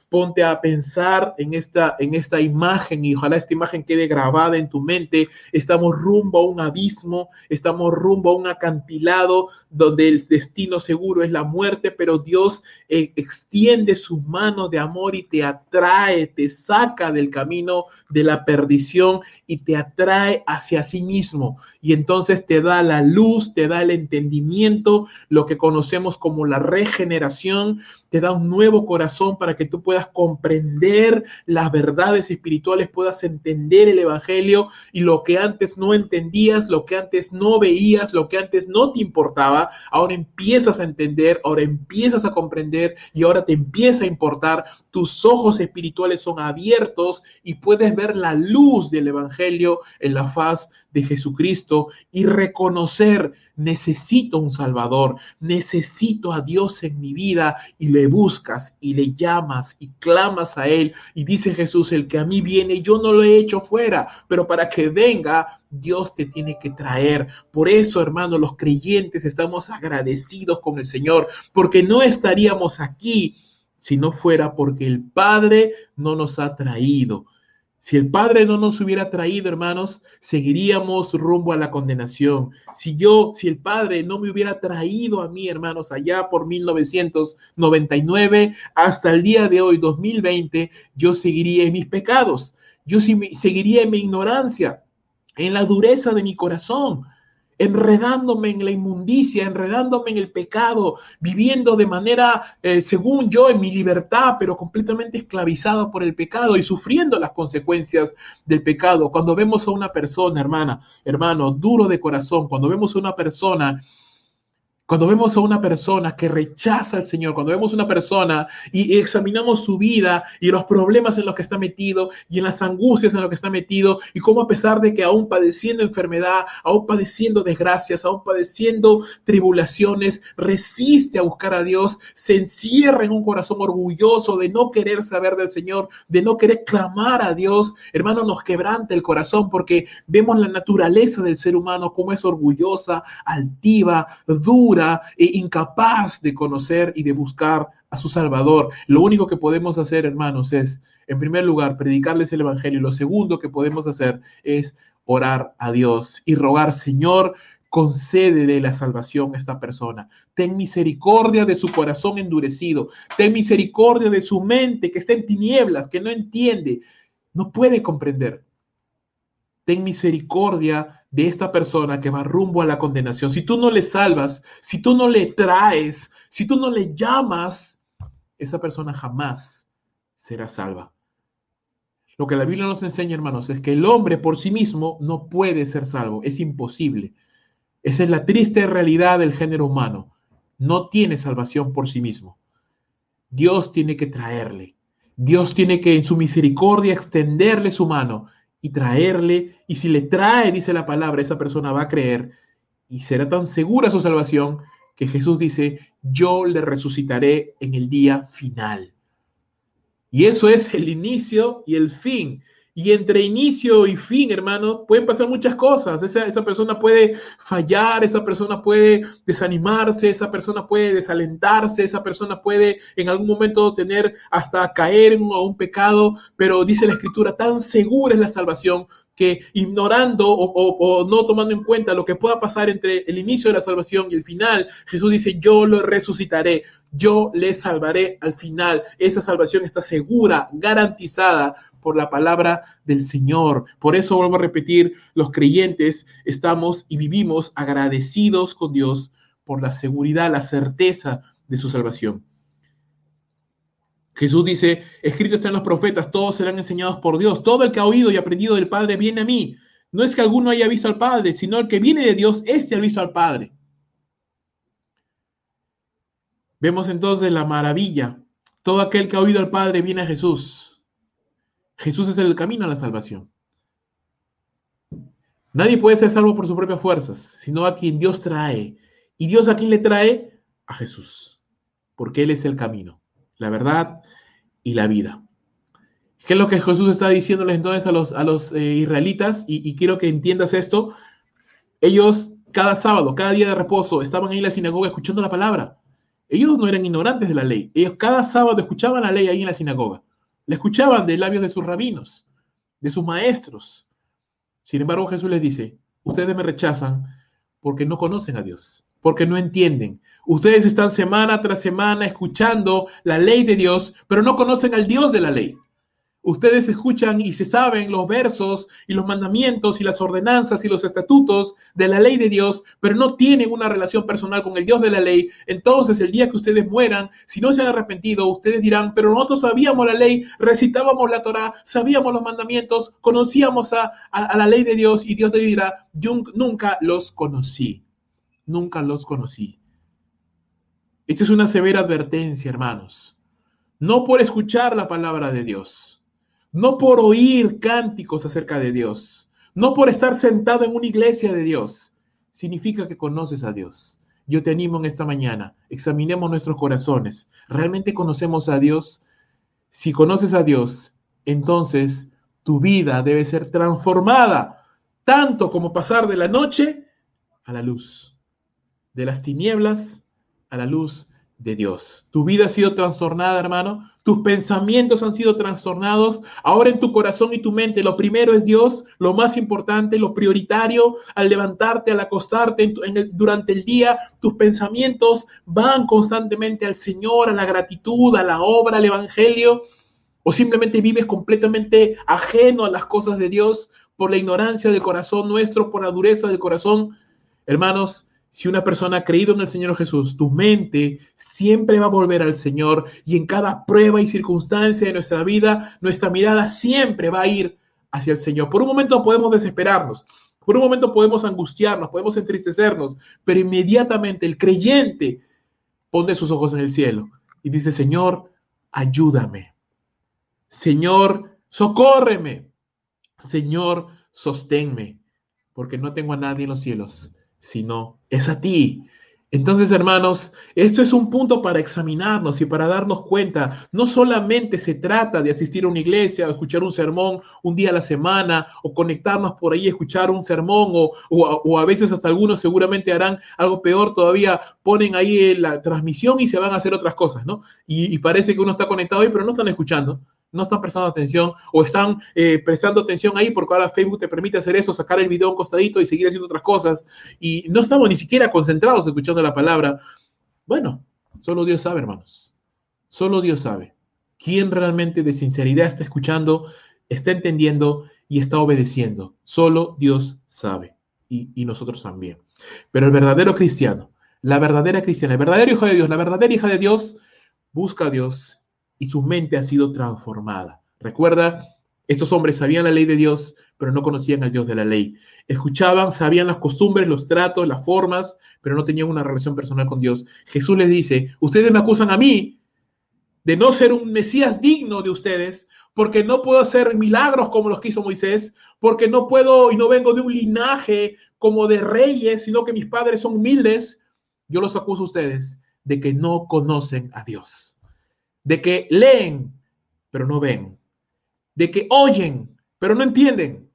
ponte a pensar en esta imagen y ojalá esta imagen quede grabada en tu mente. Estamos rumbo a un abismo, estamos rumbo a un acantilado donde el destino seguro es la muerte, pero Dios extiende su mano de amor y te atrae, te saca del camino de la perdición y te atrae hacia sí mismo. Y entonces te da la luz, te da el entendimiento, lo que conocemos como la regeneración, te da un nuevo corazón para que tú puedas comprender las verdades espirituales, puedas entender el evangelio y lo que antes no entendías, lo que antes no veías, lo que antes no te importaba, ahora empiezas a entender, ahora empiezas a comprender y ahora te empieza a importar. Tus ojos espirituales son abiertos y puedes ver la luz del evangelio en la faz de Jesucristo y reconocer, necesito un Salvador, necesito a Dios en mi vida y le buscas y le llamas y clamas a Él y dice Jesús, el que a mí viene, yo no lo he hecho fuera, pero para que venga, Dios te tiene que traer. Por eso, hermano, los creyentes estamos agradecidos con el Señor, porque no estaríamos aquí si no fuera porque el Padre no nos ha traído. Si el Padre no nos hubiera traído, hermanos, seguiríamos rumbo a la condenación. Si el Padre no me hubiera traído a mí, hermanos, allá por 1999 hasta el día de hoy, 2020, yo seguiría en mis pecados. Yo seguiría en mi ignorancia, en la dureza de mi corazón, enredándome en la inmundicia, enredándome en el pecado, viviendo de manera, según yo, en mi libertad, pero completamente esclavizado por el pecado y sufriendo las consecuencias del pecado. Cuando vemos a una persona, hermano, duro de corazón, cuando vemos a una persona que rechaza al Señor, cuando vemos a una persona y examinamos su vida y los problemas en los que está metido y en las angustias en los que está metido y cómo a pesar de que aún padeciendo enfermedad, aún padeciendo desgracias, aún padeciendo tribulaciones, resiste a buscar a Dios, se encierra en un corazón orgulloso de no querer saber del Señor, de no querer clamar a Dios, hermano, nos quebranta el corazón porque vemos la naturaleza del ser humano, cómo es orgullosa, altiva, dura, e incapaz de conocer y de buscar a su Salvador. Lo único que podemos hacer, hermanos, es, en primer lugar, predicarles el Evangelio. Lo segundo que podemos hacer es orar a Dios y rogar, Señor, concédele la salvación a esta persona. Ten misericordia de su corazón endurecido. Ten misericordia de su mente que está en tinieblas, que no entiende, no puede comprender. Ten misericordia de esta persona que va rumbo a la condenación. Si tú no le salvas, si tú no le traes, si tú no le llamas, esa persona jamás será salva. Lo que la Biblia nos enseña, hermanos, es que el hombre por sí mismo no puede ser salvo. Es imposible. Esa es la triste realidad del género humano. No tiene salvación por sí mismo. Dios tiene que traerle. Dios tiene que en su misericordia extenderle su mano y traerle. Y si le trae, dice la palabra, esa persona va a creer y será tan segura su salvación que Jesús dice, yo le resucitaré en el día final. Y eso es el inicio y el fin. Y entre inicio y fin, hermano, pueden pasar muchas cosas. Esa persona puede fallar, esa persona puede desanimarse, esa persona puede desalentarse, esa persona puede en algún momento tener hasta caer en un pecado, pero dice la Escritura, tan segura es la salvación que ignorando o no tomando en cuenta lo que pueda pasar entre el inicio de la salvación y el final, Jesús dice, yo lo resucitaré, yo le salvaré al final. Esa salvación está segura, garantizada por la palabra del Señor. Por eso vuelvo a repetir, los creyentes estamos y vivimos agradecidos con Dios por la seguridad, la certeza de su salvación. Jesús dice, escrito está en los profetas, todos serán enseñados por Dios. Todo el que ha oído y aprendido del Padre viene a mí. No es que alguno haya visto al Padre, sino el que viene de Dios, este ha visto al Padre. Vemos entonces la maravilla. Todo aquel que ha oído al Padre viene a Jesús. Jesús es el camino a la salvación. Nadie puede ser salvo por sus propias fuerzas, sino a quien Dios trae. ¿Y Dios a quién le trae? A Jesús. Porque Él es el camino, la verdad y la vida. ¿Qué es lo que Jesús está diciéndoles entonces a los israelitas? Y quiero que entiendas esto. Ellos cada sábado, cada día de reposo, estaban ahí en la sinagoga escuchando la palabra. Ellos no eran ignorantes de la ley. Ellos cada sábado escuchaban la ley ahí en la sinagoga. La escuchaban de labios de sus rabinos, de sus maestros. Sin embargo, Jesús les dice, ustedes me rechazan porque no conocen a Dios, porque no entienden. Ustedes están semana tras semana escuchando la ley de Dios, pero no conocen al Dios de la ley. Ustedes escuchan y se saben los versos y los mandamientos y las ordenanzas y los estatutos de la ley de Dios, pero no tienen una relación personal con el Dios de la ley. Entonces, el día que ustedes mueran, si no se han arrepentido, ustedes dirán, pero nosotros sabíamos la ley, recitábamos la Torá, sabíamos los mandamientos, conocíamos a la ley de Dios, y Dios le dirá, yo nunca los conocí, nunca los conocí. Esta es una severa advertencia, hermanos. No por escuchar la palabra de Dios, no por oír cánticos acerca de Dios, no por estar sentado en una iglesia de Dios, significa que conoces a Dios. Yo te animo en esta mañana, examinemos nuestros corazones. ¿Realmente conocemos a Dios? Si conoces a Dios, entonces tu vida debe ser transformada, tanto como pasar de la noche a la luz, de las tinieblas a la luz de Dios. Tu vida ha sido trastornada, hermano. Tus pensamientos han sido trastornados. Ahora en tu corazón y tu mente, lo primero es Dios, lo más importante, lo prioritario, al levantarte, al acostarte durante el día, tus pensamientos van constantemente al Señor, a la gratitud, a la obra, al evangelio, o simplemente vives completamente ajeno a las cosas de Dios por la ignorancia del corazón nuestro, por la dureza del corazón. Hermanos, si una persona ha creído en el Señor Jesús, tu mente siempre va a volver al Señor, y en cada prueba y circunstancia de nuestra vida, nuestra mirada siempre va a ir hacia el Señor. Por un momento podemos desesperarnos, por un momento podemos angustiarnos, podemos entristecernos, pero inmediatamente el creyente pone sus ojos en el cielo y dice, Señor, ayúdame. Señor, socórreme. Señor, sosténme, porque no tengo a nadie en los cielos, sino es a ti. Entonces, hermanos, esto es un punto para examinarnos y para darnos cuenta. No solamente se trata de asistir a una iglesia, o escuchar un sermón un día a la semana, o conectarnos por ahí, escuchar un sermón, o a veces hasta algunos seguramente harán algo peor todavía, ponen ahí la transmisión y se van a hacer otras cosas, ¿no? Y parece que uno está conectado ahí, pero no están escuchando. No están prestando atención, o están prestando atención ahí porque ahora Facebook te permite hacer eso, sacar el video a un costadito y seguir haciendo otras cosas, y no estamos ni siquiera concentrados escuchando la palabra. Bueno, solo Dios sabe, hermanos. Solo Dios sabe quién realmente de sinceridad está escuchando, está entendiendo y está obedeciendo. Solo Dios sabe, y nosotros también. Pero el verdadero cristiano, la verdadera cristiana, el verdadero hijo de Dios, la verdadera hija de Dios, busca a Dios y su mente ha sido transformada. Recuerda Estos hombres sabían la ley de Dios, pero no conocían al Dios de la ley. Escuchaban, sabían las costumbres, los tratos, las formas, pero no tenían una relación personal con Dios. Jesús les dice, ustedes me acusan a mí de no ser un Mesías digno de ustedes, porque no puedo hacer milagros como los que hizo Moisés, porque no puedo y no vengo de un linaje como de reyes, sino que mis padres son humildes. Yo los acuso a ustedes de que no conocen a Dios, de que leen, pero no ven, de que oyen, pero no entienden,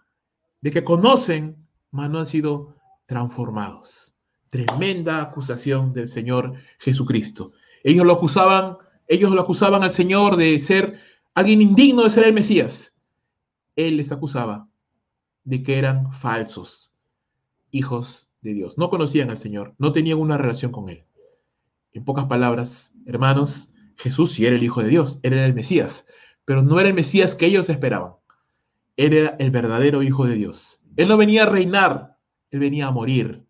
de que conocen, mas no han sido transformados. Tremenda acusación del Señor Jesucristo. Ellos lo acusaban al Señor de ser alguien indigno de ser el Mesías. Él les acusaba de que eran falsos hijos de Dios. No conocían al Señor, no tenían una relación con Él. En pocas palabras, hermanos, Jesús sí era el Hijo de Dios, él era el Mesías, pero no era el Mesías que ellos esperaban. Él era el verdadero Hijo de Dios. Él no venía a reinar, él venía a morir.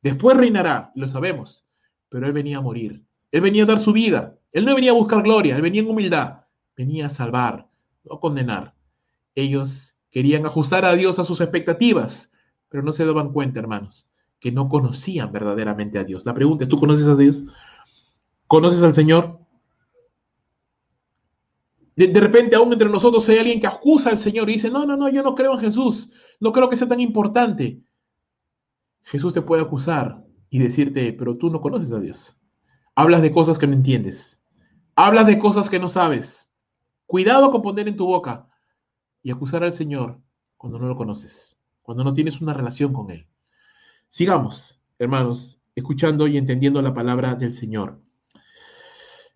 Después reinará, lo sabemos, pero él venía a morir. Él venía a dar su vida. Él no venía a buscar gloria, él venía en humildad. Venía a salvar, no a condenar. Ellos querían ajustar a Dios a sus expectativas, pero no se daban cuenta, hermanos, que no conocían verdaderamente a Dios. La pregunta es, ¿tú conoces a Dios? ¿Conoces al Señor? De repente, aún entre nosotros hay alguien que acusa al Señor y dice, no, yo no creo en Jesús, no creo que sea tan importante. Jesús te puede acusar y decirte, pero tú no conoces a Dios. Hablas de cosas que no entiendes. Hablas de cosas que no sabes. Cuidado con poner en tu boca y acusar al Señor cuando no lo conoces, cuando no tienes una relación con Él. Sigamos, hermanos, escuchando y entendiendo la palabra del Señor.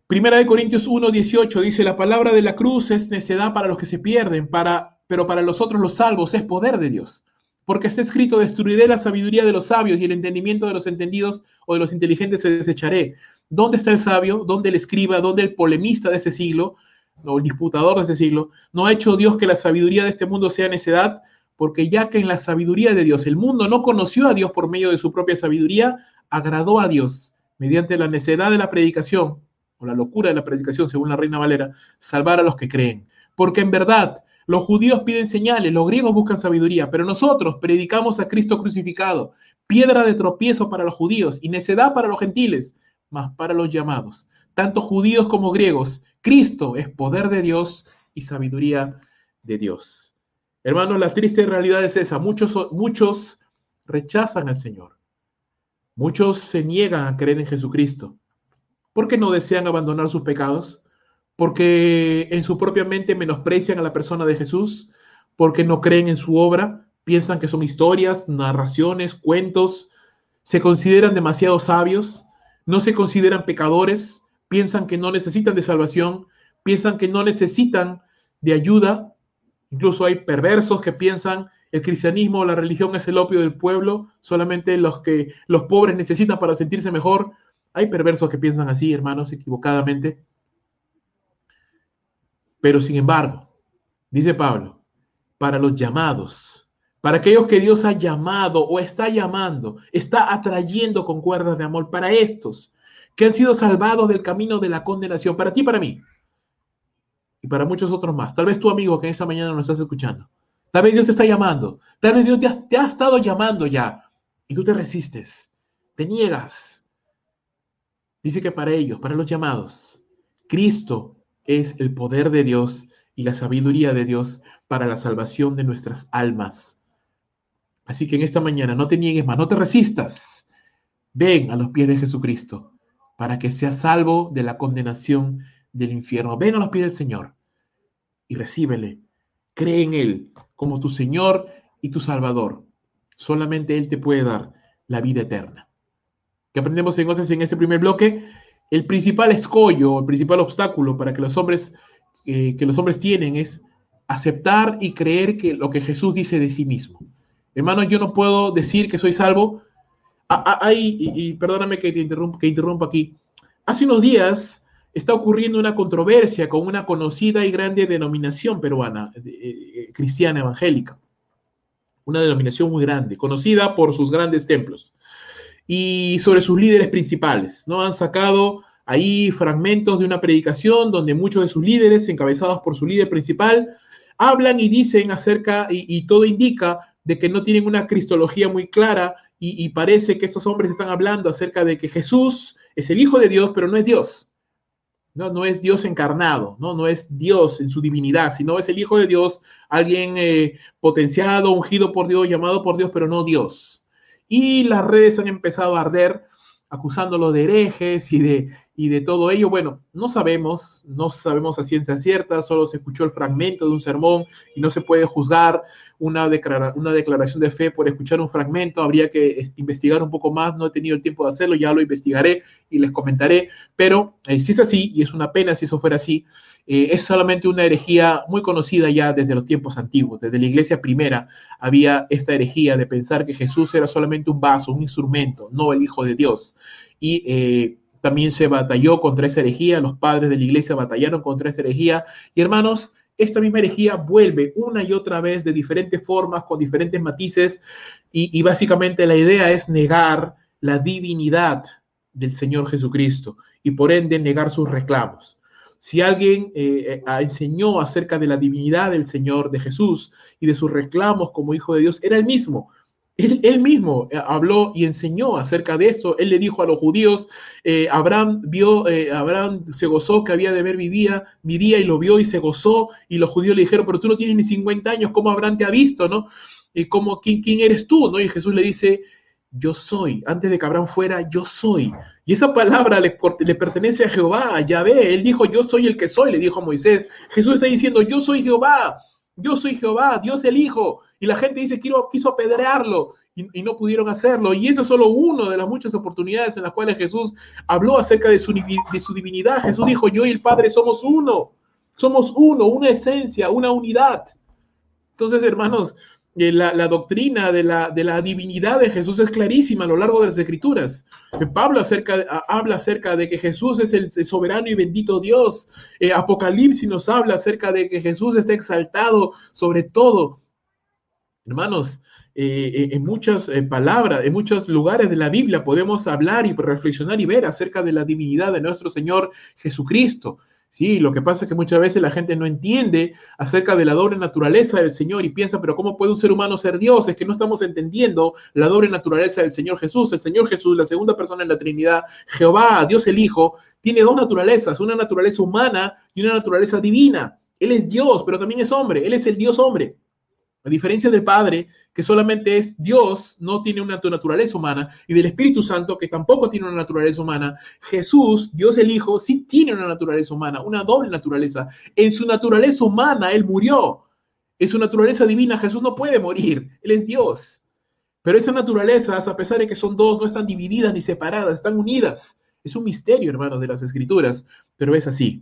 Primera de Corintios 1:18 dice, la palabra de la cruz es necedad para los que se pierden, pero para los otros los salvos es poder de Dios. Porque está escrito, destruiré la sabiduría de los sabios y el entendimiento de los entendidos o de los inteligentes se desecharé. ¿Dónde está el sabio? ¿Dónde el escriba? ¿Dónde el polemista de ese siglo? O el disputador de este siglo. ¿No ha hecho Dios que la sabiduría de este mundo sea necedad? Porque ya que en la sabiduría de Dios el mundo no conoció a Dios por medio de su propia sabiduría, agradó a Dios mediante la necedad de la predicación, o la locura de la predicación, según la Reina Valera, salvar a los que creen. Porque en verdad, los judíos piden señales, los griegos buscan sabiduría, pero nosotros predicamos a Cristo crucificado, piedra de tropiezo para los judíos y necedad para los gentiles, mas para los llamados, tanto judíos como griegos, Cristo es poder de Dios y sabiduría de Dios. Hermanos, la triste realidad es esa. Muchos rechazan al Señor. Muchos se niegan a creer en Jesucristo. ¿Por qué no desean abandonar sus pecados? Porque en su propia mente menosprecian a la persona de Jesús, porque no creen en su obra, piensan que son historias, narraciones, cuentos, se consideran demasiado sabios, no se consideran pecadores, piensan que no necesitan de salvación, piensan que no necesitan de ayuda. Incluso hay perversos que piensan el cristianismo o la religión es el opio del pueblo, solamente los que los pobres necesitan para sentirse mejor. Hay perversos que piensan así, hermanos, equivocadamente. Pero sin embargo, dice Pablo, para los llamados, para aquellos que Dios ha llamado o está llamando, está atrayendo con cuerdas de amor, para estos que han sido salvados del camino de la condenación, para ti y para mí, y para muchos otros más. Tal vez tu amigo que esta mañana nos estás escuchando, tal vez Dios te está llamando, tal vez Dios te ha estado llamando ya, y tú te resistes, te niegas. Dice que para ellos, para los llamados, Cristo es el poder de Dios y la sabiduría de Dios para la salvación de nuestras almas. Así que en esta mañana no te niegues más, no te resistas. Ven a los pies de Jesucristo para que seas salvo de la condenación del infierno. Ven a los pies del Señor y recíbele. Cree en Él como tu Señor y tu Salvador. Solamente Él te puede dar la vida eterna. Que aprendemos entonces en este primer bloque, el principal escollo, el principal obstáculo para que los hombres tienen es aceptar y creer que lo que Jesús dice de sí mismo. Hermano, yo no puedo decir que soy salvo. Perdóname que interrumpa aquí. Hace unos días está ocurriendo una controversia con una conocida y grande denominación peruana, cristiana evangélica. Una denominación muy grande, conocida por sus grandes templos. Y sobre sus líderes principales, ¿no? Han sacado ahí fragmentos de una predicación donde muchos de sus líderes, encabezados por su líder principal, hablan y dicen acerca, y todo indica de que no tienen una cristología muy clara, y parece que estos hombres están hablando acerca de que Jesús es el Hijo de Dios, pero no es Dios. No, no es Dios encarnado, no es Dios en su divinidad, sino es el Hijo de Dios, alguien potenciado, ungido por Dios, llamado por Dios, pero no Dios. Y las redes han empezado a arder acusándolo de herejes y de todo ello. Bueno, no sabemos a ciencia cierta, solo se escuchó el fragmento de un sermón y no se puede juzgar una declaración de fe por escuchar un fragmento. Habría que investigar un poco más, no he tenido el tiempo de hacerlo, ya lo investigaré y les comentaré, pero si es así, y es una pena si eso fuera así, es solamente una herejía muy conocida ya desde los tiempos antiguos. Desde la iglesia primera había esta herejía de pensar que Jesús era solamente un vaso, un instrumento, no el Hijo de Dios. Y también se batalló contra esa herejía, los padres de la iglesia batallaron contra esa herejía. Y hermanos, esta misma herejía vuelve una y otra vez de diferentes formas, con diferentes matices, y básicamente la idea es negar la divinidad del Señor Jesucristo y por ende negar sus reclamos. Si alguien enseñó acerca de la divinidad del Señor, de Jesús, y de sus reclamos como Hijo de Dios, era él mismo. Él mismo habló y enseñó acerca de eso. Él le dijo a los judíos, Abraham se gozó que había de ver mi día y lo vio y se gozó, y los judíos le dijeron, pero tú no tienes ni 50 años, ¿cómo Abraham te ha visto, no? Y ¿quién eres tú, no? Y Jesús le dice, yo soy, antes de que Abraham fuera, yo soy. Y esa palabra le pertenece a Jehová, a Yahvé. Él dijo, yo soy el que soy, le dijo a Moisés. Jesús está diciendo, yo soy Jehová, Dios el Hijo. Y la gente dice, quiso apedrearlo y no pudieron hacerlo. Y eso es solo una de las muchas oportunidades en las cuales Jesús habló acerca de su divinidad. Jesús dijo, yo y el Padre somos uno, una esencia, una unidad. Entonces, hermanos, la doctrina de la divinidad de Jesús es clarísima a lo largo de las Escrituras. Pablo habla acerca de que Jesús es el soberano y bendito Dios. Apocalipsis nos habla acerca de que Jesús está exaltado sobre todo. Hermanos, en muchas palabras, en muchos lugares de la Biblia podemos hablar y reflexionar y ver acerca de la divinidad de nuestro Señor Jesucristo. Sí, lo que pasa es que muchas veces la gente no entiende acerca de la doble naturaleza del Señor y piensa, pero ¿cómo puede un ser humano ser Dios? Es que no estamos entendiendo la doble naturaleza del Señor Jesús. El Señor Jesús, la segunda persona en la Trinidad, Jehová, Dios el Hijo, tiene dos naturalezas, una naturaleza humana y una naturaleza divina. Él es Dios, pero también es hombre. Él es el Dios hombre. A diferencia del Padre, que solamente es Dios, no tiene una naturaleza humana, y del Espíritu Santo, que tampoco tiene una naturaleza humana, Jesús, Dios el Hijo, sí tiene una naturaleza humana, una doble naturaleza. En su naturaleza humana, Él murió. En su naturaleza divina, Jesús no puede morir. Él es Dios. Pero esas naturalezas, a pesar de que son dos, no están divididas ni separadas, están unidas. Es un misterio, hermanos, de las Escrituras, pero es así.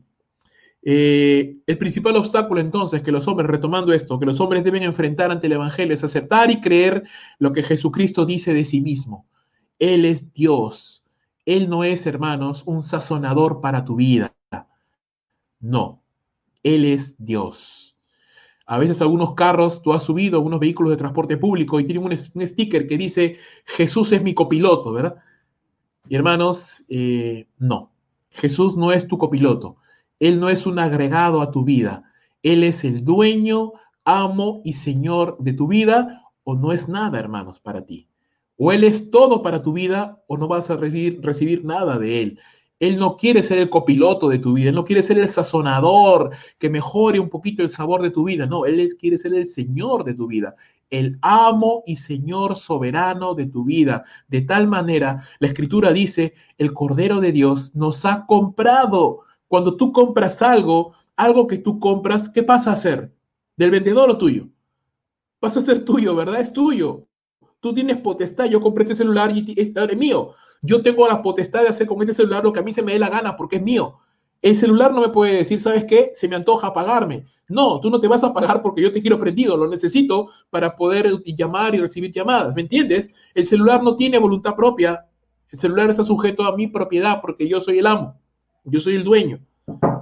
El principal obstáculo entonces que los hombres, retomando esto, que los hombres deben enfrentar ante el Evangelio es aceptar y creer lo que Jesucristo dice de sí mismo. Él es Dios. Él no es, hermanos, un sazonador para tu vida. No, Él es Dios. A veces algunos carros, tú has subido algunos vehículos de transporte público y tienen un sticker que dice, Jesús es mi copiloto, ¿verdad? Y hermanos, no, Jesús no es tu copiloto. Él no es un agregado a tu vida. Él es el dueño, amo y señor de tu vida, o no es nada, hermanos, para ti. O Él es todo para tu vida, o no vas a recibir nada de Él. Él no quiere ser el copiloto de tu vida. Él no quiere ser el sazonador que mejore un poquito el sabor de tu vida. No, Él quiere ser el Señor de tu vida. El amo y Señor soberano de tu vida. De tal manera, la Escritura dice, el Cordero de Dios nos ha comprado. Cuando tú compras algo que tú compras, ¿qué pasa a ser? ¿Del vendedor o tuyo? Pasa a ser tuyo, ¿verdad? Es tuyo. Tú tienes potestad. Yo compré este celular y es mío. Yo tengo la potestad de hacer con este celular lo que a mí se me dé la gana porque es mío. El celular no me puede decir, ¿sabes qué? Se me antoja pagarme. No, tú no te vas a pagar porque yo te quiero prendido. Lo necesito para poder llamar y recibir llamadas. ¿Me entiendes? El celular no tiene voluntad propia. El celular está sujeto a mi propiedad porque yo soy el amo. Yo soy el dueño.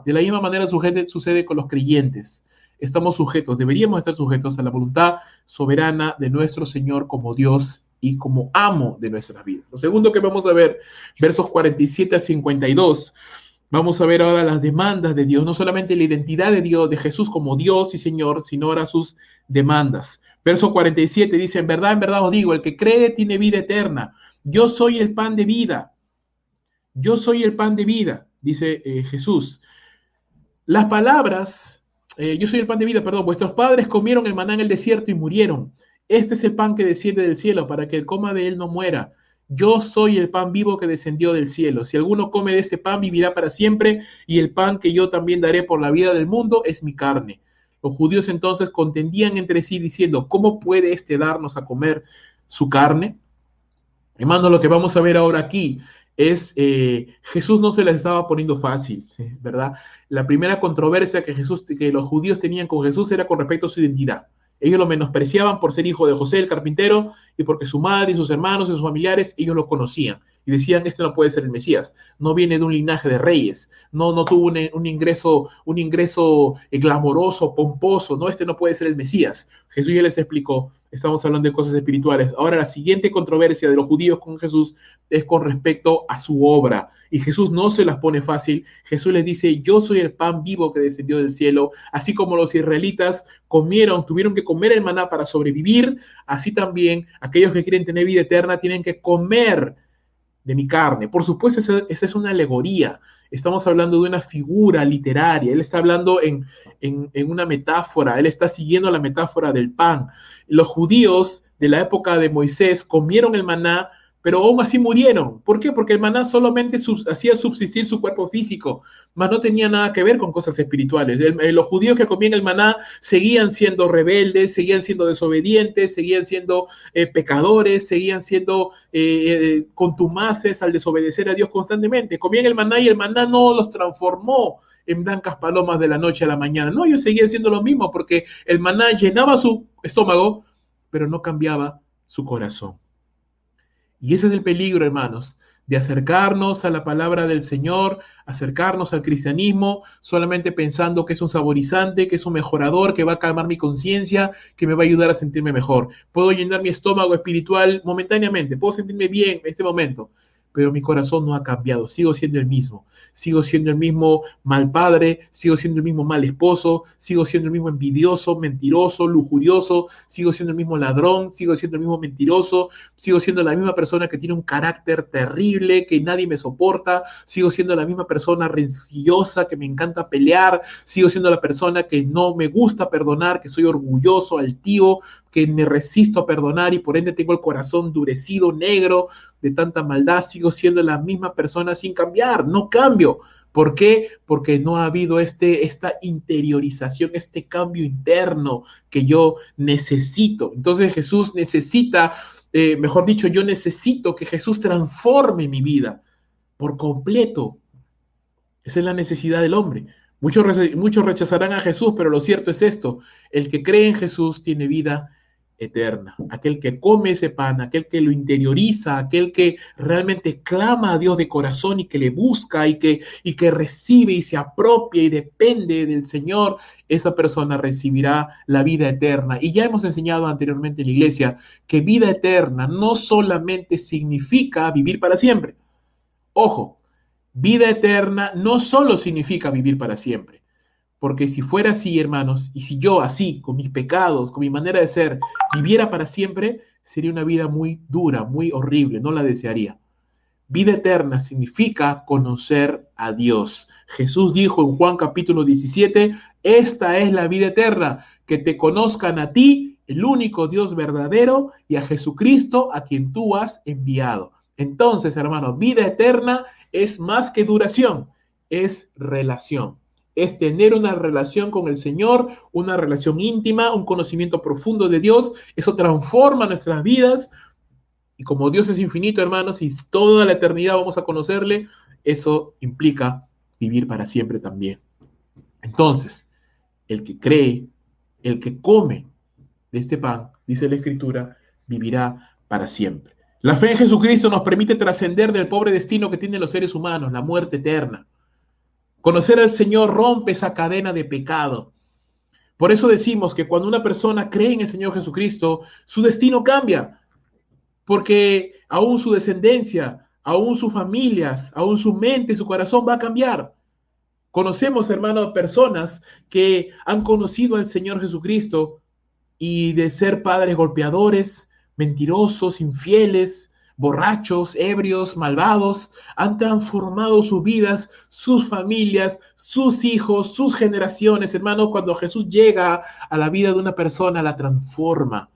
De la misma manera sucede con los creyentes. Estamos sujetos, deberíamos estar sujetos a la voluntad soberana de nuestro Señor como Dios y como amo de nuestras vidas. Lo segundo que vamos a ver, versos 47 al 52, Vamos a ver ahora las demandas de Dios, no solamente la identidad de Dios, de Jesús como Dios y Señor, sino ahora sus demandas. Verso 47 dice, en verdad os digo, el que cree tiene vida eterna. Yo soy el pan de vida. Yo soy el pan de vida, dice Jesús. Las palabras, yo soy el pan de vida, perdón, vuestros padres comieron el maná en el desierto y murieron. Este es el pan que desciende del cielo para que el coma de él no muera. Yo soy el pan vivo que descendió del cielo. Si alguno come de este pan, vivirá para siempre, y el pan que yo también daré por la vida del mundo es mi carne. Los judíos entonces contendían entre sí diciendo, ¿cómo puede este darnos a comer su carne? Hermano, lo que vamos a ver ahora aquí es Jesús no se les estaba poniendo fácil, ¿verdad? La primera controversia que los judíos tenían con Jesús era con respecto a su identidad. Ellos lo menospreciaban por ser hijo de José el carpintero y porque su madre y sus hermanos y sus familiares, ellos lo conocían y decían, este no puede ser el Mesías, no viene de un linaje de reyes, no tuvo un ingreso glamoroso, pomposo, no, este no puede ser el Mesías. Jesús ya les explicó, estamos hablando de cosas espirituales. Ahora la siguiente controversia de los judíos con Jesús es con respecto a su obra. Y Jesús no se las pone fácil. Jesús les dice, yo soy el pan vivo que descendió del cielo. Así como los israelitas tuvieron que comer el maná para sobrevivir, así también aquellos que quieren tener vida eterna tienen que comer de mi carne. Por supuesto, esa es una alegoría. Estamos hablando de una figura literaria. Él está hablando en una metáfora. Él está siguiendo la metáfora del pan. Los judíos de la época de Moisés comieron el maná, pero aún así murieron. ¿Por qué? Porque el maná solamente hacía subsistir su cuerpo físico, mas no tenía nada que ver con cosas espirituales. Los judíos que comían el maná seguían siendo rebeldes, seguían siendo desobedientes, seguían siendo pecadores, seguían siendo contumaces al desobedecer a Dios constantemente. Comían el maná y el maná no los transformó en blancas palomas de la noche a la mañana. No, ellos seguían siendo lo mismo porque el maná llenaba su estómago, pero no cambiaba su corazón. Y ese es el peligro, hermanos, de acercarnos a la palabra del Señor, acercarnos al cristianismo, solamente pensando que es un saborizante, que es un mejorador, que va a calmar mi conciencia, que me va a ayudar a sentirme mejor. Puedo llenar mi estómago espiritual momentáneamente, puedo sentirme bien en este momento, pero mi corazón no ha cambiado, sigo siendo el mismo mal padre, sigo siendo el mismo mal esposo, sigo siendo el mismo envidioso, mentiroso, lujurioso, sigo siendo el mismo ladrón, sigo siendo el mismo mentiroso, sigo siendo la misma persona que tiene un carácter terrible, que nadie me soporta, sigo siendo la misma persona rencillosa, que me encanta pelear, sigo siendo la persona que no me gusta perdonar, que soy orgulloso, altivo, que me resisto a perdonar y por ende tengo el corazón endurecido, negro, de tanta maldad, sigo siendo la misma persona sin cambiar, no cambio. ¿Por qué? Porque no ha habido esta interiorización, este cambio interno que yo necesito. Entonces Jesús necesita, mejor dicho, yo necesito que Jesús transforme mi vida por completo. Esa es la necesidad del hombre. Muchos rechazarán a Jesús, pero lo cierto es esto, el que cree en Jesús tiene vida eterna. Aquel que come ese pan, aquel que lo interioriza, aquel que realmente clama a Dios de corazón y que le busca y que recibe y se apropia y depende del Señor, esa persona recibirá la vida eterna. Y ya hemos enseñado anteriormente en la iglesia que vida eterna no solamente significa vivir para siempre. Ojo, vida eterna no solo significa vivir para siempre. Porque si fuera así, hermanos, y si yo así, con mis pecados, con mi manera de ser, viviera para siempre, sería una vida muy dura, muy horrible, no la desearía. Vida eterna significa conocer a Dios. Jesús dijo en Juan capítulo 17, esta es la vida eterna, que te conozcan a ti, el único Dios verdadero, y a Jesucristo, a quien tú has enviado. Entonces, hermanos, vida eterna es más que duración, es relación. Es tener una relación con el Señor, una relación íntima, un conocimiento profundo de Dios. Eso transforma nuestras vidas. Y como Dios es infinito, hermanos, y toda la eternidad vamos a conocerle, eso implica vivir para siempre también. Entonces, el que cree, el que come de este pan, dice la Escritura, vivirá para siempre. La fe en Jesucristo nos permite trascender del pobre destino que tienen los seres humanos, la muerte eterna. Conocer al Señor rompe esa cadena de pecado. Por eso decimos que cuando una persona cree en el Señor Jesucristo, su destino cambia, porque aún su descendencia, aún sus familias, aún su mente, su corazón va a cambiar. Conocemos, hermanos, personas que han conocido al Señor Jesucristo y de ser padres golpeadores, mentirosos, infieles, borrachos, ebrios, malvados, han transformado sus vidas, sus familias, sus hijos, sus generaciones. Hermanos, cuando Jesús llega a la vida de una persona, la transforma.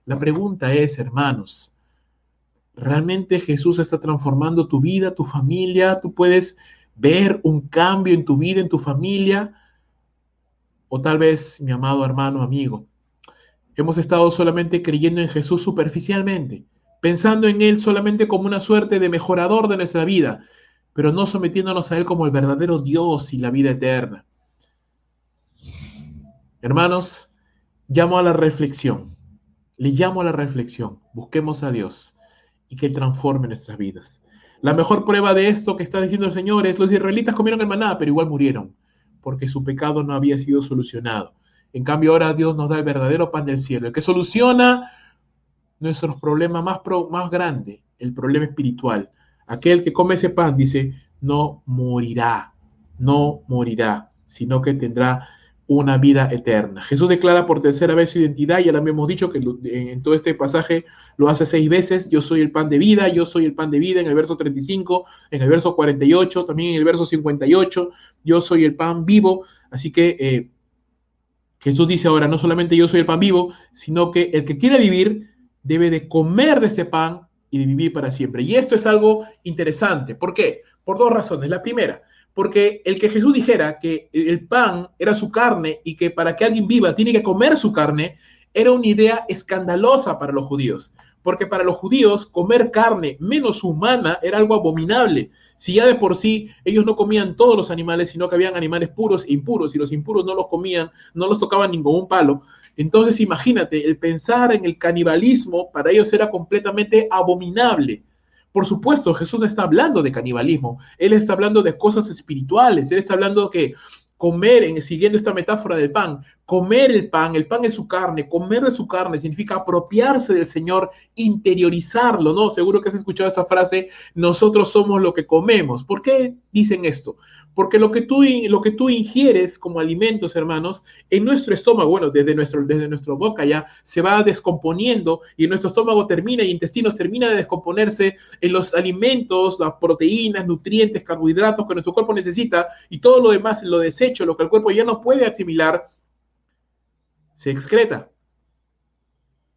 La pregunta es, hermanos, ¿realmente Jesús está transformando tu vida, tu familia? ¿Tú puedes ver un cambio en tu vida, en tu familia? O tal vez, mi amado hermano, amigo, hemos estado solamente creyendo en Jesús superficialmente, pensando en Él solamente como una suerte de mejorador de nuestra vida, pero no sometiéndonos a Él como el verdadero Dios y la vida eterna. Hermanos, llamo a la reflexión. Le llamo a la reflexión. Busquemos a Dios y que Él transforme nuestras vidas. La mejor prueba de esto que está diciendo el Señor es: los israelitas comieron el maná, pero igual murieron, porque su pecado no había sido solucionado. En cambio, ahora Dios nos da el verdadero pan del cielo, el que soluciona nuestros problemas más grandes, el problema espiritual. Aquel que come ese pan, dice, no morirá, sino que tendrá una vida eterna. Jesús declara por tercera vez su identidad, ya lo habíamos dicho que en todo este pasaje lo hace 6 veces: yo soy el pan de vida, yo soy el pan de vida, en el verso 35, en el verso 48, también en el verso 58, yo soy el pan vivo. Así que Jesús dice ahora, no solamente yo soy el pan vivo, sino que el que quiere vivir debe de comer de ese pan y de vivir para siempre. Y esto es algo interesante. ¿Por qué? Por 2 razones. La primera, porque el que Jesús dijera que el pan era su carne y que para que alguien viva tiene que comer su carne, era una idea escandalosa para los judíos. Porque para los judíos comer carne menos humana era algo abominable. Si ya de por sí ellos no comían todos los animales, sino que habían animales puros e impuros, y los impuros no los comían, no los tocaban ningún palo. Entonces imagínate, el pensar en el canibalismo para ellos era completamente abominable. Por supuesto, Jesús no está hablando de canibalismo, Él está hablando de cosas espirituales, Él está hablando que comer, siguiendo esta metáfora del pan, comer el pan es su carne, comer de su carne significa apropiarse del Señor, interiorizarlo, ¿no? Seguro que has escuchado esa frase, nosotros somos lo que comemos. ¿Por qué dicen esto? Porque lo que tú ingieres como alimentos, hermanos, en nuestro estómago, bueno, desde nuestra boca ya se va descomponiendo y en nuestro estómago termina y intestinos termina de descomponerse en los alimentos, las proteínas, nutrientes, carbohidratos que nuestro cuerpo necesita, y todo lo demás, lo desecho, lo que el cuerpo ya no puede asimilar, se excreta.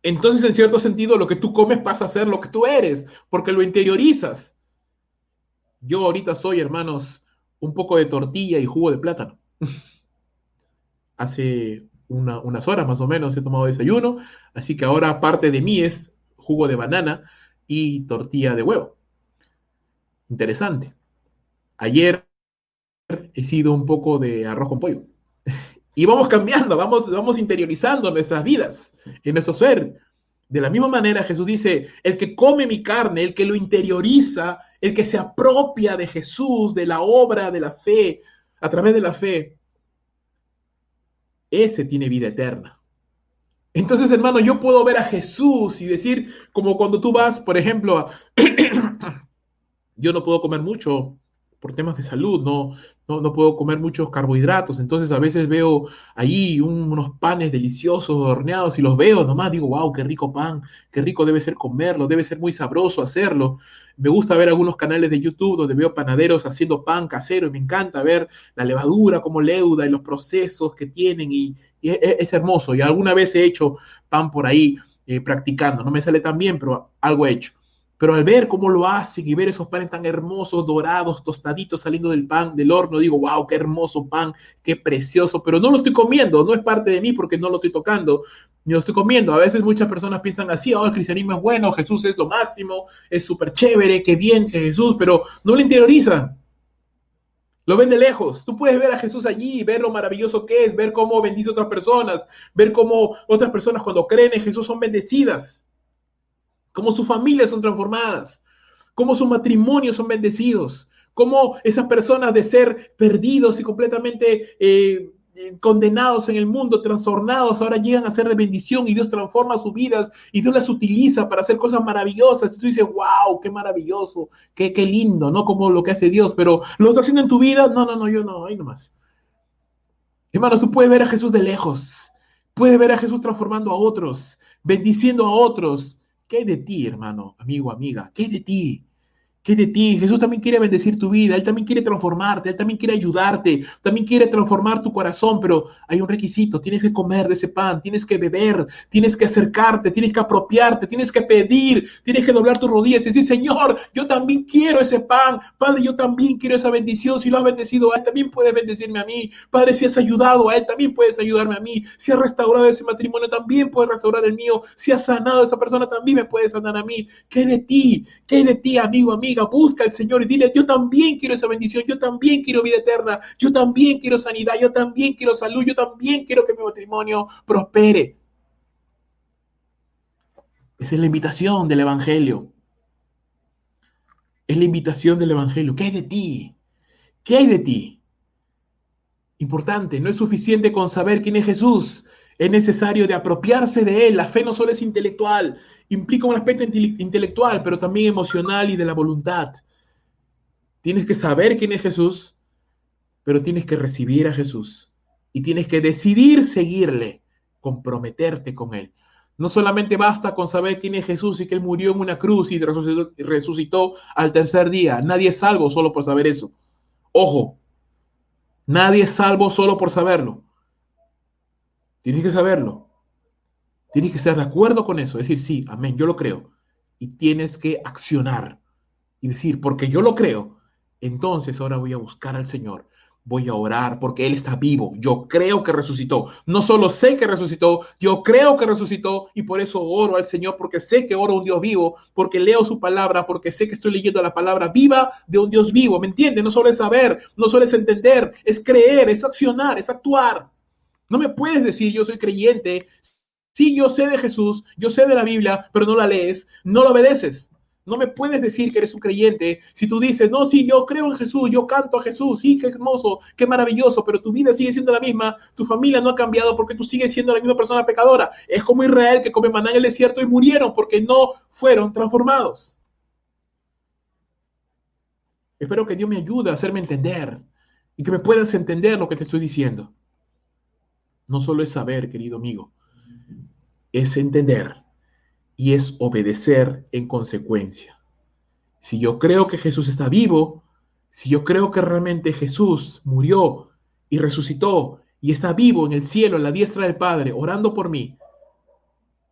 Entonces, en cierto sentido, lo que tú comes pasa a ser lo que tú eres, porque lo interiorizas. Yo ahorita soy, hermanos, un poco de tortilla y jugo de plátano. Hace unas horas más o menos he tomado desayuno, así que ahora parte de mí es jugo de banana y tortilla de huevo. Interesante. Ayer he sido un poco de arroz con pollo. Y vamos cambiando, vamos interiorizando nuestras vidas, en nuestro ser. De la misma manera, Jesús dice, el que come mi carne, el que lo interioriza, el que se apropia de Jesús, de la obra, de la fe, a través de la fe, ese tiene vida eterna. Entonces, hermano, yo puedo ver a Jesús y decir, como cuando tú vas, por ejemplo, yo no puedo comer mucho por temas de salud, no puedo comer muchos carbohidratos, entonces a veces veo ahí unos panes deliciosos horneados y los veo nomás, digo, wow, qué rico pan, qué rico debe ser comerlo, debe ser muy sabroso hacerlo. Me gusta ver algunos canales de YouTube donde veo panaderos haciendo pan casero y me encanta ver la levadura, cómo leuda y los procesos que tienen y es hermoso. Y alguna vez he hecho pan por ahí practicando, no me sale tan bien, pero algo he hecho. Pero al ver cómo lo hacen y ver esos panes tan hermosos, dorados, tostaditos saliendo del pan, del horno, digo, wow, qué hermoso pan, qué precioso, pero no lo estoy comiendo, no es parte de mí porque no lo estoy tocando, ni lo estoy comiendo. A veces muchas personas piensan así, oh, el cristianismo es bueno, Jesús es lo máximo, es súper chévere, qué bien Jesús, pero no lo interiorizan. Lo ven de lejos. Tú puedes ver a Jesús allí, ver lo maravilloso que es, ver cómo bendice a otras personas, ver cómo otras personas cuando creen en Jesús son bendecidas, cómo sus familias son transformadas, cómo sus matrimonios son bendecidos, cómo esas personas de ser perdidos y completamente condenados en el mundo, trastornados, ahora llegan a ser de bendición y Dios transforma sus vidas y Dios las utiliza para hacer cosas maravillosas. Y tú dices, wow, qué maravilloso, qué lindo, ¿no? Como lo que hace Dios, pero ¿lo está haciendo en tu vida? No, yo no, ahí nomás. Hermanos, tú puedes ver a Jesús de lejos, puedes ver a Jesús transformando a otros, bendiciendo a otros. ¿Qué hay de ti, hermano, amigo, amiga? ¿Qué hay de ti? ¿Qué de ti? Jesús también quiere bendecir tu vida, Él también quiere transformarte, Él también quiere ayudarte, también quiere transformar tu corazón, pero hay un requisito, tienes que comer de ese pan, tienes que beber, tienes que acercarte, tienes que apropiarte, tienes que pedir, tienes que doblar tus rodillas y decir, Señor, yo también quiero ese pan, Padre, yo también quiero esa bendición, si lo has bendecido a Él, también puedes bendecirme a mí, Padre, si has ayudado a Él, también puedes ayudarme a mí, si has restaurado ese matrimonio, también puedes restaurar el mío, si has sanado a esa persona, también me puedes sanar a mí. ¿Qué de ti, amigo, amiga? Busca al Señor y dile, yo también quiero esa bendición, yo también quiero vida eterna, yo también quiero sanidad, yo también quiero salud, yo también quiero que mi matrimonio prospere. Esa es la invitación del Evangelio. Es la invitación del Evangelio. ¿Qué hay de ti? ¿Qué hay de ti? Importante, no es suficiente con saber quién es Jesús. Es necesario de apropiarse de Él. La fe no solo es intelectual, implica un aspecto intelectual, pero también emocional y de la voluntad. Tienes que saber quién es Jesús, pero tienes que recibir a Jesús y tienes que decidir seguirle, comprometerte con Él. No solamente basta con saber quién es Jesús y que Él murió en una cruz y resucitó al tercer día. Nadie es salvo solo por saber eso. Ojo, nadie es salvo solo por saberlo. Tienes que saberlo. Tienes que estar de acuerdo con eso. Decir, sí, amén, yo lo creo. Y tienes que accionar y decir, porque yo lo creo, entonces ahora voy a buscar al Señor, voy a orar porque Él está vivo, yo creo que resucitó, no solo sé que resucitó, yo creo que resucitó y por eso oro al Señor, porque sé que oro a un Dios vivo, porque leo su palabra, porque sé que estoy leyendo la palabra viva de un Dios vivo, ¿me entiendes? No solo es saber, no solo es entender, es creer, es accionar, es actuar. No me puedes decir yo soy creyente, sí, yo sé de Jesús, yo sé de la Biblia, pero no la lees, no la obedeces. No me puedes decir que eres un creyente si tú dices, no, sí, yo creo en Jesús, yo canto a Jesús, sí, qué hermoso, qué maravilloso, pero tu vida sigue siendo la misma, tu familia no ha cambiado porque tú sigues siendo la misma persona pecadora. Es como Israel que come maná en el desierto y murieron porque no fueron transformados. Espero que Dios me ayude a hacerme entender y que me puedas entender lo que te estoy diciendo. No solo es saber, querido amigo, es entender y es obedecer en consecuencia. Si yo creo que Jesús está vivo, si yo creo que realmente Jesús murió y resucitó y está vivo en el cielo, en la diestra del Padre, orando por mí,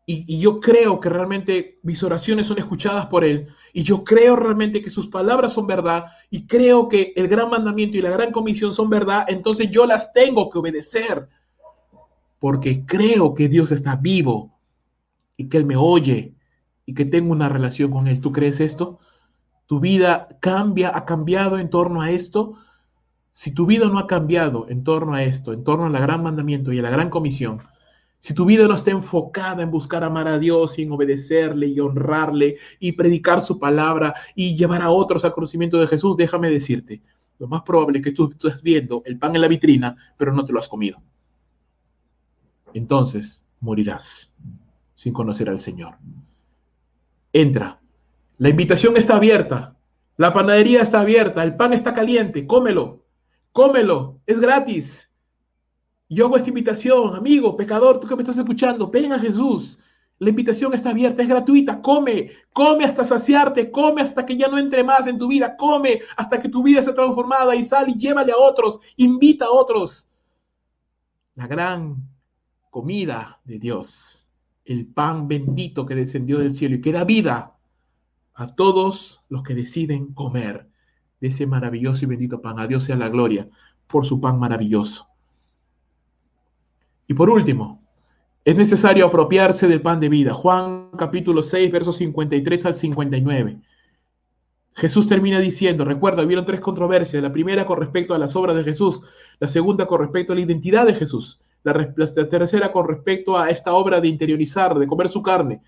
y yo creo que realmente mis oraciones son escuchadas por Él, y yo creo realmente que sus palabras son verdad, y creo que el gran mandamiento y la gran comisión son verdad, entonces yo las tengo que obedecer, porque creo que Dios está vivo y que Él me oye y que tengo una relación con Él. ¿Tú crees esto? ¿Tu vida ha cambiado en torno a esto? Si tu vida no ha cambiado en torno a esto, en torno al gran mandamiento y a la gran comisión, si tu vida no está enfocada en buscar amar a Dios y en obedecerle y honrarle y predicar su palabra y llevar a otros al conocimiento de Jesús, déjame decirte, lo más probable es que tú estés viendo el pan en la vitrina, pero no te lo has comido. Entonces morirás sin conocer al Señor. Entra. La invitación está abierta. La panadería está abierta. El pan está caliente. Cómelo. Cómelo. Es gratis. Yo hago esta invitación, amigo, pecador, tú que me estás escuchando, ven a Jesús. La invitación está abierta, es gratuita. Come, come hasta saciarte, come hasta que ya no entre más en tu vida, come hasta que tu vida sea transformada y sal y llévale a otros, invita a otros. La gran comida de Dios, el pan bendito que descendió del cielo y que da vida a todos los que deciden comer de ese maravilloso y bendito pan. A Dios sea la gloria por su pan maravilloso. Y por último, es necesario apropiarse del pan de vida. Juan capítulo 6, versos 53 al 59. Jesús termina diciendo, recuerda, hubieron tres controversias. La primera con respecto a las obras de Jesús, la segunda con respecto a la identidad de Jesús, la tercera con respecto a esta obra de interiorizar, de comer su carne.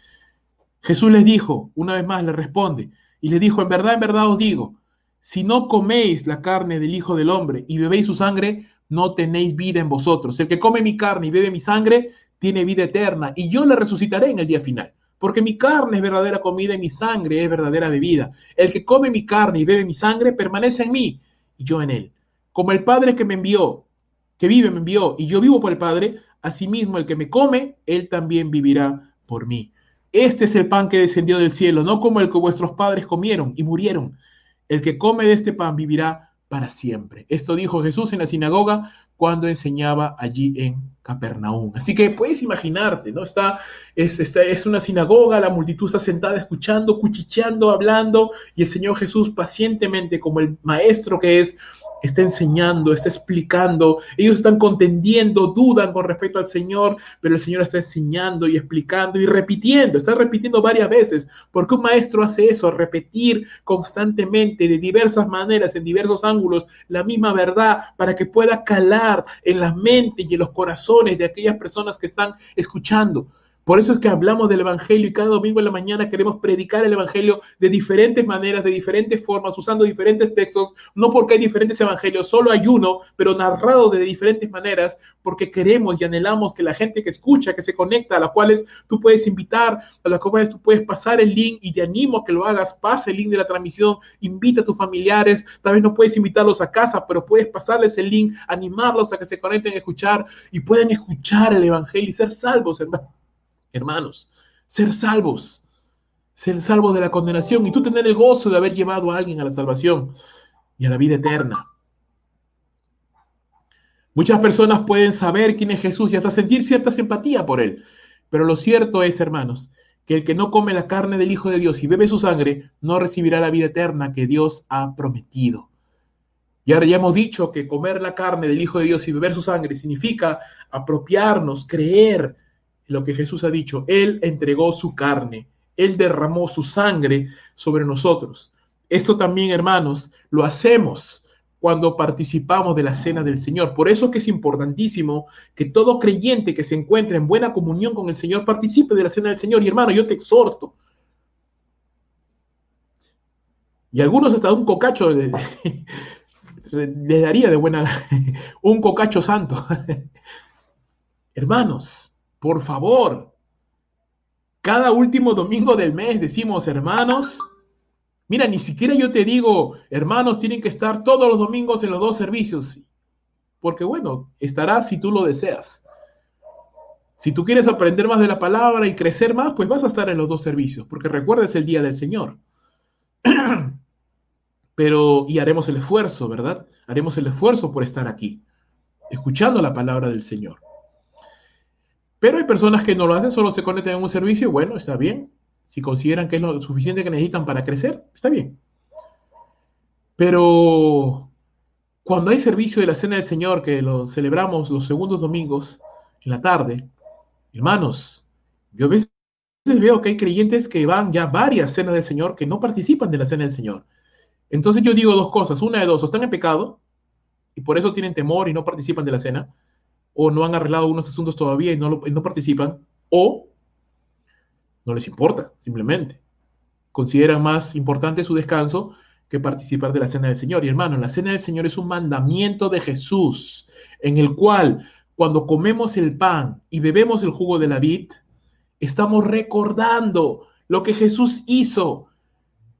Jesús les dijo, una vez más le responde, y les dijo, en verdad os digo, si no coméis la carne del Hijo del Hombre y bebéis su sangre, no tenéis vida en vosotros. El que come mi carne y bebe mi sangre tiene vida eterna, y yo le resucitaré en el día final. Porque mi carne es verdadera comida y mi sangre es verdadera bebida. El que come mi carne y bebe mi sangre permanece en mí y yo en él. Como el Padre que me envió, que vive me envió, y yo vivo por el Padre, asimismo el que me come, él también vivirá por mí. Este es el pan que descendió del cielo, no como el que vuestros padres comieron y murieron. El que come de este pan vivirá para siempre. Esto dijo Jesús en la sinagoga cuando enseñaba allí en Capernaum. Así que puedes imaginarte, ¿no? Es una sinagoga, la multitud está sentada escuchando, cuchicheando, hablando, y el Señor Jesús pacientemente, como el maestro que es, está enseñando, está explicando. Ellos están contendiendo, dudan con respecto al Señor, pero el Señor está enseñando y explicando y repitiendo, está repitiendo varias veces. ¿Por qué un maestro hace eso? Repetir constantemente, de diversas maneras, en diversos ángulos, la misma verdad, para que pueda calar en la mente y en los corazones de aquellas personas que están escuchando. Por eso es que hablamos del Evangelio y cada domingo en la mañana queremos predicar el Evangelio de diferentes maneras, de diferentes formas, usando diferentes textos, no porque hay diferentes evangelios, solo hay uno, pero narrado de diferentes maneras, porque queremos y anhelamos que la gente que escucha, que se conecta, a las cuales tú puedes invitar, a las cuales tú puedes pasar el link, y te animo a que lo hagas, pasa el link de la transmisión, invita a tus familiares, tal vez no puedes invitarlos a casa, pero puedes pasarles el link, animarlos a que se conecten a escuchar y puedan escuchar el Evangelio y ser salvos, hermanos, ser salvos de la condenación, y tú tener el gozo de haber llevado a alguien a la salvación y a la vida eterna. Muchas personas pueden saber quién es Jesús y hasta sentir cierta simpatía por él, pero lo cierto es, hermanos, que el que no come la carne del Hijo de Dios y bebe su sangre no recibirá la vida eterna que Dios ha prometido. Y ahora ya hemos dicho que comer la carne del Hijo de Dios y beber su sangre significa apropiarnos, creer en lo que Jesús ha dicho. Él entregó su carne, Él derramó su sangre sobre nosotros. Esto también, hermanos, lo hacemos cuando participamos de la cena del Señor. Por eso que es importantísimo que todo creyente que se encuentre en buena comunión con el Señor participe de la cena del Señor. Y hermano, yo te exhorto. Y algunos hasta un cocacho les daría de buena un cocacho santo. Hermanos, por favor, cada último domingo del mes decimos, hermanos, mira, ni siquiera yo te digo, hermanos, tienen que estar todos los domingos en los dos servicios, porque bueno, estarás si tú lo deseas. Si tú quieres aprender más de la palabra y crecer más, pues vas a estar en los dos servicios, porque recuerda, es el día del Señor. Pero, y haremos el esfuerzo, ¿verdad? Haremos el esfuerzo por estar aquí, escuchando la palabra del Señor. Pero hay personas que no lo hacen, solo se conectan en un servicio, bueno, está bien. Si consideran que es lo suficiente que necesitan para crecer, está bien. Pero cuando hay servicio de la Cena del Señor, que lo celebramos los segundos domingos en la tarde, hermanos, yo a veces veo que hay creyentes que van ya varias cenas del Señor que no participan de la Cena del Señor. Entonces yo digo dos cosas, una de dos, o están en pecado y por eso tienen temor y no participan de la cena, o no han arreglado unos asuntos todavía y no participan, o no les importa, simplemente. Consideran más importante su descanso que participar de la cena del Señor. Y hermano, la cena del Señor es un mandamiento de Jesús, en el cual cuando comemos el pan y bebemos el jugo de la vid, estamos recordando lo que Jesús hizo.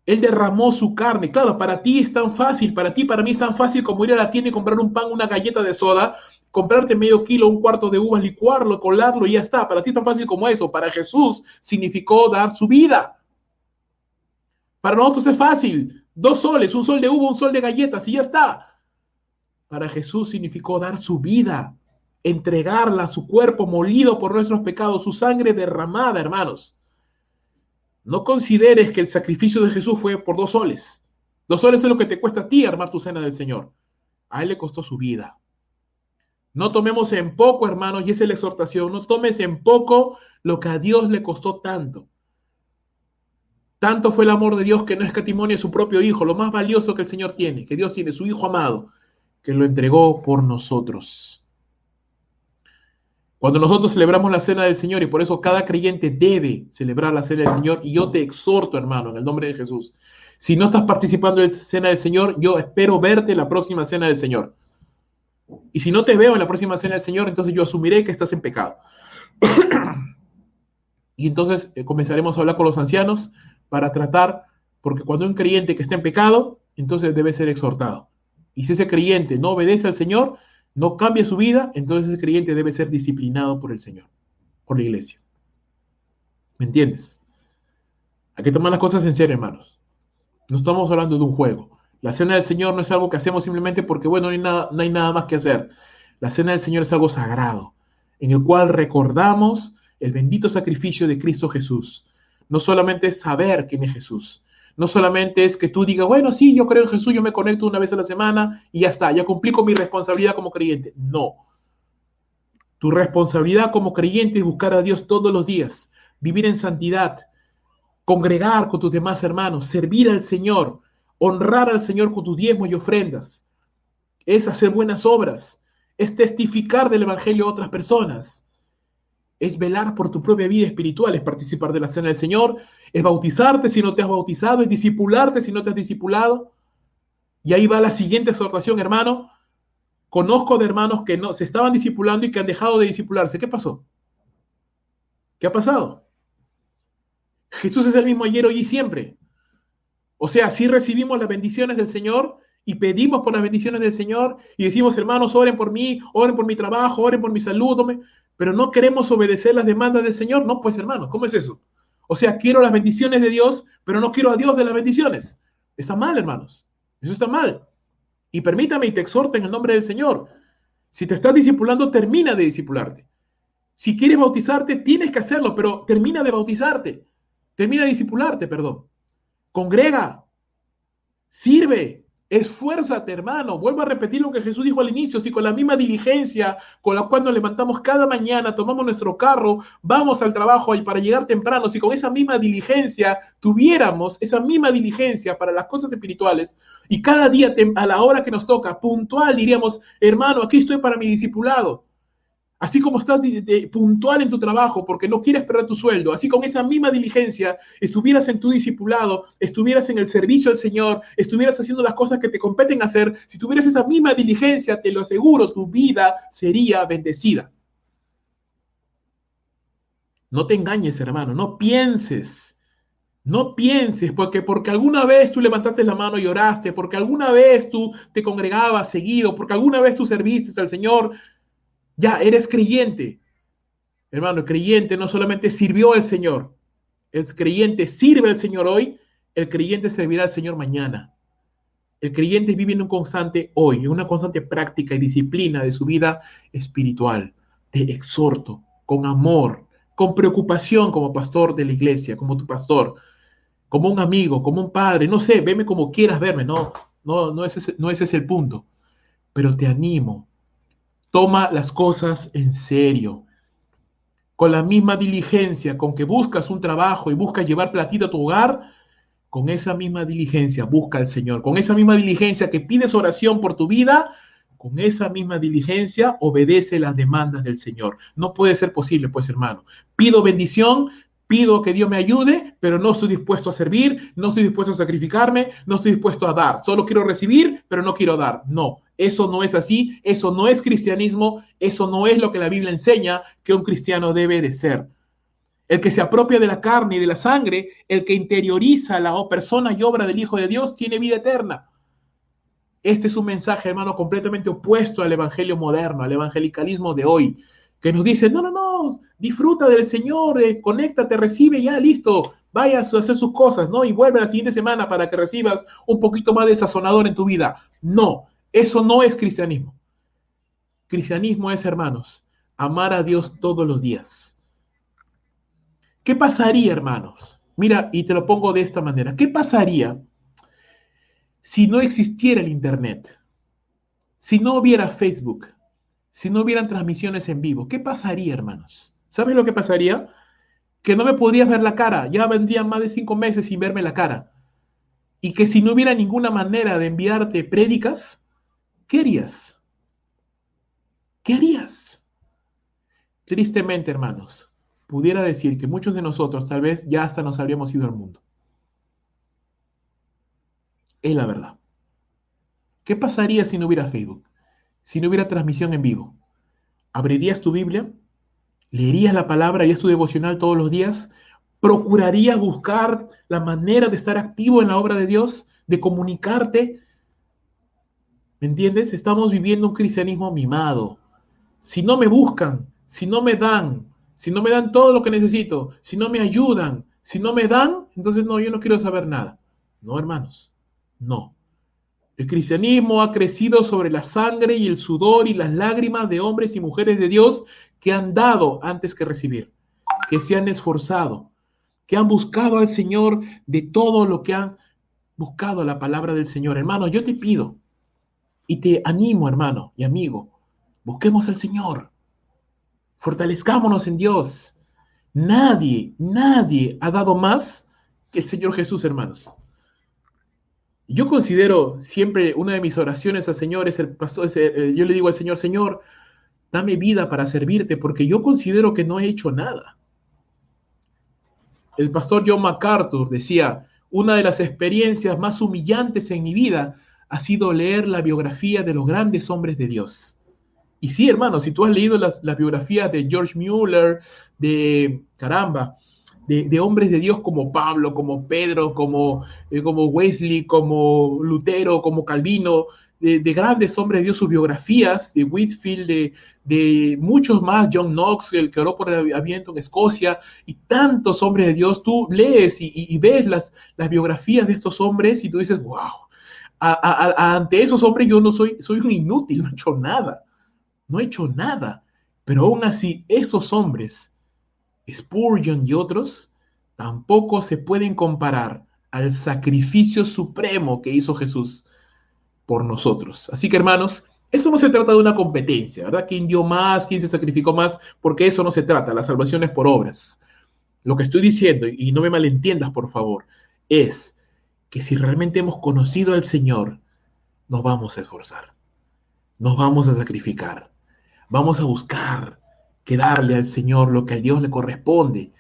Él derramó su carne. Claro, para ti es tan fácil, para ti, para mí es tan fácil como ir a la tienda y comprar un pan, una galleta de soda, comprarte medio kilo, un cuarto de uvas, licuarlo, colarlo y ya está. Para ti es tan fácil como eso. Para Jesús significó dar su vida. Para nosotros es fácil. 2 soles, un sol de uva, un sol de galletas y ya está. Para Jesús significó dar su vida, entregarla, su cuerpo molido por nuestros pecados, su sangre derramada, hermanos. No consideres que el sacrificio de Jesús fue por 2 soles. 2 soles es lo que te cuesta a ti armar tu cena del Señor. A Él le costó su vida. No tomemos en poco, hermanos, y esa es la exhortación, no tomes en poco lo que a Dios le costó tanto. Tanto fue el amor de Dios que no escatimó a su propio Hijo, lo más valioso que el Señor tiene, que Dios tiene, su Hijo amado, que lo entregó por nosotros. Cuando nosotros celebramos la cena del Señor, y por eso cada creyente debe celebrar la cena del Señor, y yo te exhorto, hermano, en el nombre de Jesús, si no estás participando de la cena del Señor, yo espero verte en la próxima cena del Señor. Y si no te veo en la próxima cena del Señor, entonces yo asumiré que estás en pecado. Y entonces comenzaremos a hablar con los ancianos para tratar, porque cuando hay un creyente que está en pecado, entonces debe ser exhortado. Y si ese creyente no obedece al Señor, no cambia su vida, entonces ese creyente debe ser disciplinado por el Señor, por la iglesia. ¿Me entiendes? Hay que tomar las cosas en serio, hermanos. No estamos hablando de un juego. La cena del Señor no es algo que hacemos simplemente porque, bueno, no hay nada más que hacer. La cena del Señor es algo sagrado, en el cual recordamos el bendito sacrificio de Cristo Jesús. No solamente es saber quién es Jesús. No solamente es que tú digas, bueno, sí, yo creo en Jesús, yo me conecto una vez a la semana y ya está, ya cumplí con mi responsabilidad como creyente. No. Tu responsabilidad como creyente es buscar a Dios todos los días, vivir en santidad, congregar con tus demás hermanos, servir al Señor, honrar al Señor con tus diezmos y ofrendas, es hacer buenas obras, es testificar del Evangelio a otras personas, es velar por tu propia vida espiritual, es participar de la cena del Señor, es bautizarte si no te has bautizado, es discipularte si no te has discipulado. Y ahí va la siguiente exhortación, hermano. Conozco de hermanos que no se estaban discipulando y que han dejado de discipularse. ¿Qué pasó? ¿Qué ha pasado? Jesús es el mismo ayer, hoy y siempre. O sea, sí recibimos las bendiciones del Señor y pedimos por las bendiciones del Señor y decimos, hermanos, oren por mí, oren por mi trabajo, oren por mi salud, pero no queremos obedecer las demandas del Señor. No, pues hermanos, ¿cómo es eso? O sea, quiero las bendiciones de Dios, pero no quiero a Dios de las bendiciones. Está mal, hermanos. Eso está mal. Y permítame y te exhorto en el nombre del Señor. Si te estás discipulando, termina de discipularte. Si quieres bautizarte, tienes que hacerlo, pero termina de bautizarte. Termina de discipularte, perdón. Congrega, sirve, esfuérzate, hermano. Vuelvo a repetir lo que Jesús dijo al inicio. Si con la misma diligencia con la cual nos levantamos cada mañana, tomamos nuestro carro, vamos al trabajo y para llegar temprano, si con esa misma diligencia tuviéramos esa misma diligencia para las cosas espirituales y cada día a la hora que nos toca, puntual, diríamos, hermano, aquí estoy para mi discipulado. Así como estás puntual en tu trabajo porque no quieres perder tu sueldo, así con esa misma diligencia estuvieras en tu discipulado, estuvieras en el servicio al Señor, estuvieras haciendo las cosas que te competen hacer, si tuvieras esa misma diligencia, te lo aseguro, tu vida sería bendecida. No te engañes, hermano, no pienses porque alguna vez tú levantaste la mano y oraste, porque alguna vez tú te congregabas seguido, porque alguna vez tú serviste al Señor, ya eres creyente. Hermano, el creyente no solamente sirvió al Señor, el creyente sirve al Señor hoy, el creyente servirá al Señor mañana. El creyente vive en un constante hoy, en una constante práctica y disciplina de su vida espiritual. Te exhorto con amor, con preocupación como pastor de la iglesia, como tu pastor, como un amigo, como un padre, no sé, veme como quieras verme, no ese es el punto. Pero te animo, toma las cosas en serio con la misma diligencia con que buscas un trabajo y buscas llevar platito a tu hogar, con esa misma diligencia busca al Señor, con esa misma diligencia que pides oración por tu vida, con esa misma diligencia obedece las demandas del Señor. No puede ser posible, pues hermano. Pido bendición, pido que Dios me ayude, pero no estoy dispuesto a servir, no estoy dispuesto a sacrificarme, no estoy dispuesto a dar. Solo quiero recibir, pero no quiero dar. No, eso no es así, eso no es cristianismo, eso no es lo que la Biblia enseña que un cristiano debe de ser. El que se apropia de la carne y de la sangre, el que interioriza la persona y obra del Hijo de Dios, tiene vida eterna. Este es un mensaje, hermano, completamente opuesto al evangelio moderno, al evangelicalismo de hoy, que nos dice, no, disfruta del Señor, conéctate, recibe, ya, listo, vaya a hacer sus cosas, ¿no? Y vuelve la siguiente semana para que recibas un poquito más de sazonador en tu vida. No, eso no es cristianismo. Cristianismo es, hermanos, amar a Dios todos los días. ¿Qué pasaría, hermanos? Mira, y te lo pongo de esta manera. ¿Qué pasaría si no existiera el Internet? Si no hubiera Facebook, si no hubieran transmisiones en vivo, ¿qué pasaría, hermanos? ¿Sabes lo que pasaría? Que no me podrías ver la cara. Ya vendrían más de 5 meses sin verme la cara. Y que si no hubiera ninguna manera de enviarte prédicas, ¿qué harías? ¿Qué harías? Tristemente, hermanos, pudiera decir que muchos de nosotros tal vez ya hasta nos habríamos ido al mundo. Es la verdad. ¿Qué pasaría si no hubiera Facebook? si no hubiera transmisión en vivo? ¿Abrirías tu Biblia? ¿Leerías la palabra? ¿Harías tu devocional todos los días? ¿Procurarías buscar la manera de estar activo en la obra de Dios? ¿De comunicarte? ¿Me entiendes? Estamos viviendo un cristianismo mimado. Si no me buscan, si no me dan todo lo que necesito, si no me ayudan, si no me dan, entonces no, yo no quiero saber nada. No, hermanos, no. El cristianismo ha crecido sobre la sangre y el sudor y las lágrimas de hombres y mujeres de Dios que han dado antes que recibir, que se han esforzado, que han buscado al Señor de todo lo que han buscado la palabra del Señor. Hermano, yo te pido y te animo, hermano y amigo, busquemos al Señor, fortalezcámonos en Dios. Nadie ha dado más que el Señor Jesús, hermanos. Yo considero siempre una de mis oraciones al Señor es el pastor, yo le digo al Señor, Señor, dame vida para servirte, porque yo considero que no he hecho nada. El pastor John MacArthur decía, una de las experiencias más humillantes en mi vida ha sido leer la biografía de los grandes hombres de Dios. Y sí, hermano, si tú has leído las biografías de George Mueller, de hombres de Dios como Pablo, como Pedro, como Wesley, como Lutero, como Calvino, de grandes hombres de Dios, sus biografías, de Whitefield, de muchos más, John Knox, el que oró por el avivamiento en Escocia, y tantos hombres de Dios, tú lees y ves las biografías de estos hombres y tú dices, wow, ante esos hombres yo no soy un inútil, no he hecho nada. No he hecho nada, pero aún así esos hombres, Spurgeon y otros, tampoco se pueden comparar al sacrificio supremo que hizo Jesús por nosotros. Así que, hermanos, eso no se trata de una competencia, ¿verdad? ¿Quién dio más? ¿Quién se sacrificó más? Porque eso no se trata, la salvación es por obras. Lo que estoy diciendo, y no me malentiendas, por favor, es que si realmente hemos conocido al Señor, nos vamos a esforzar, nos vamos a sacrificar. Vamos a buscar que darle al Señor lo que a Dios le corresponde.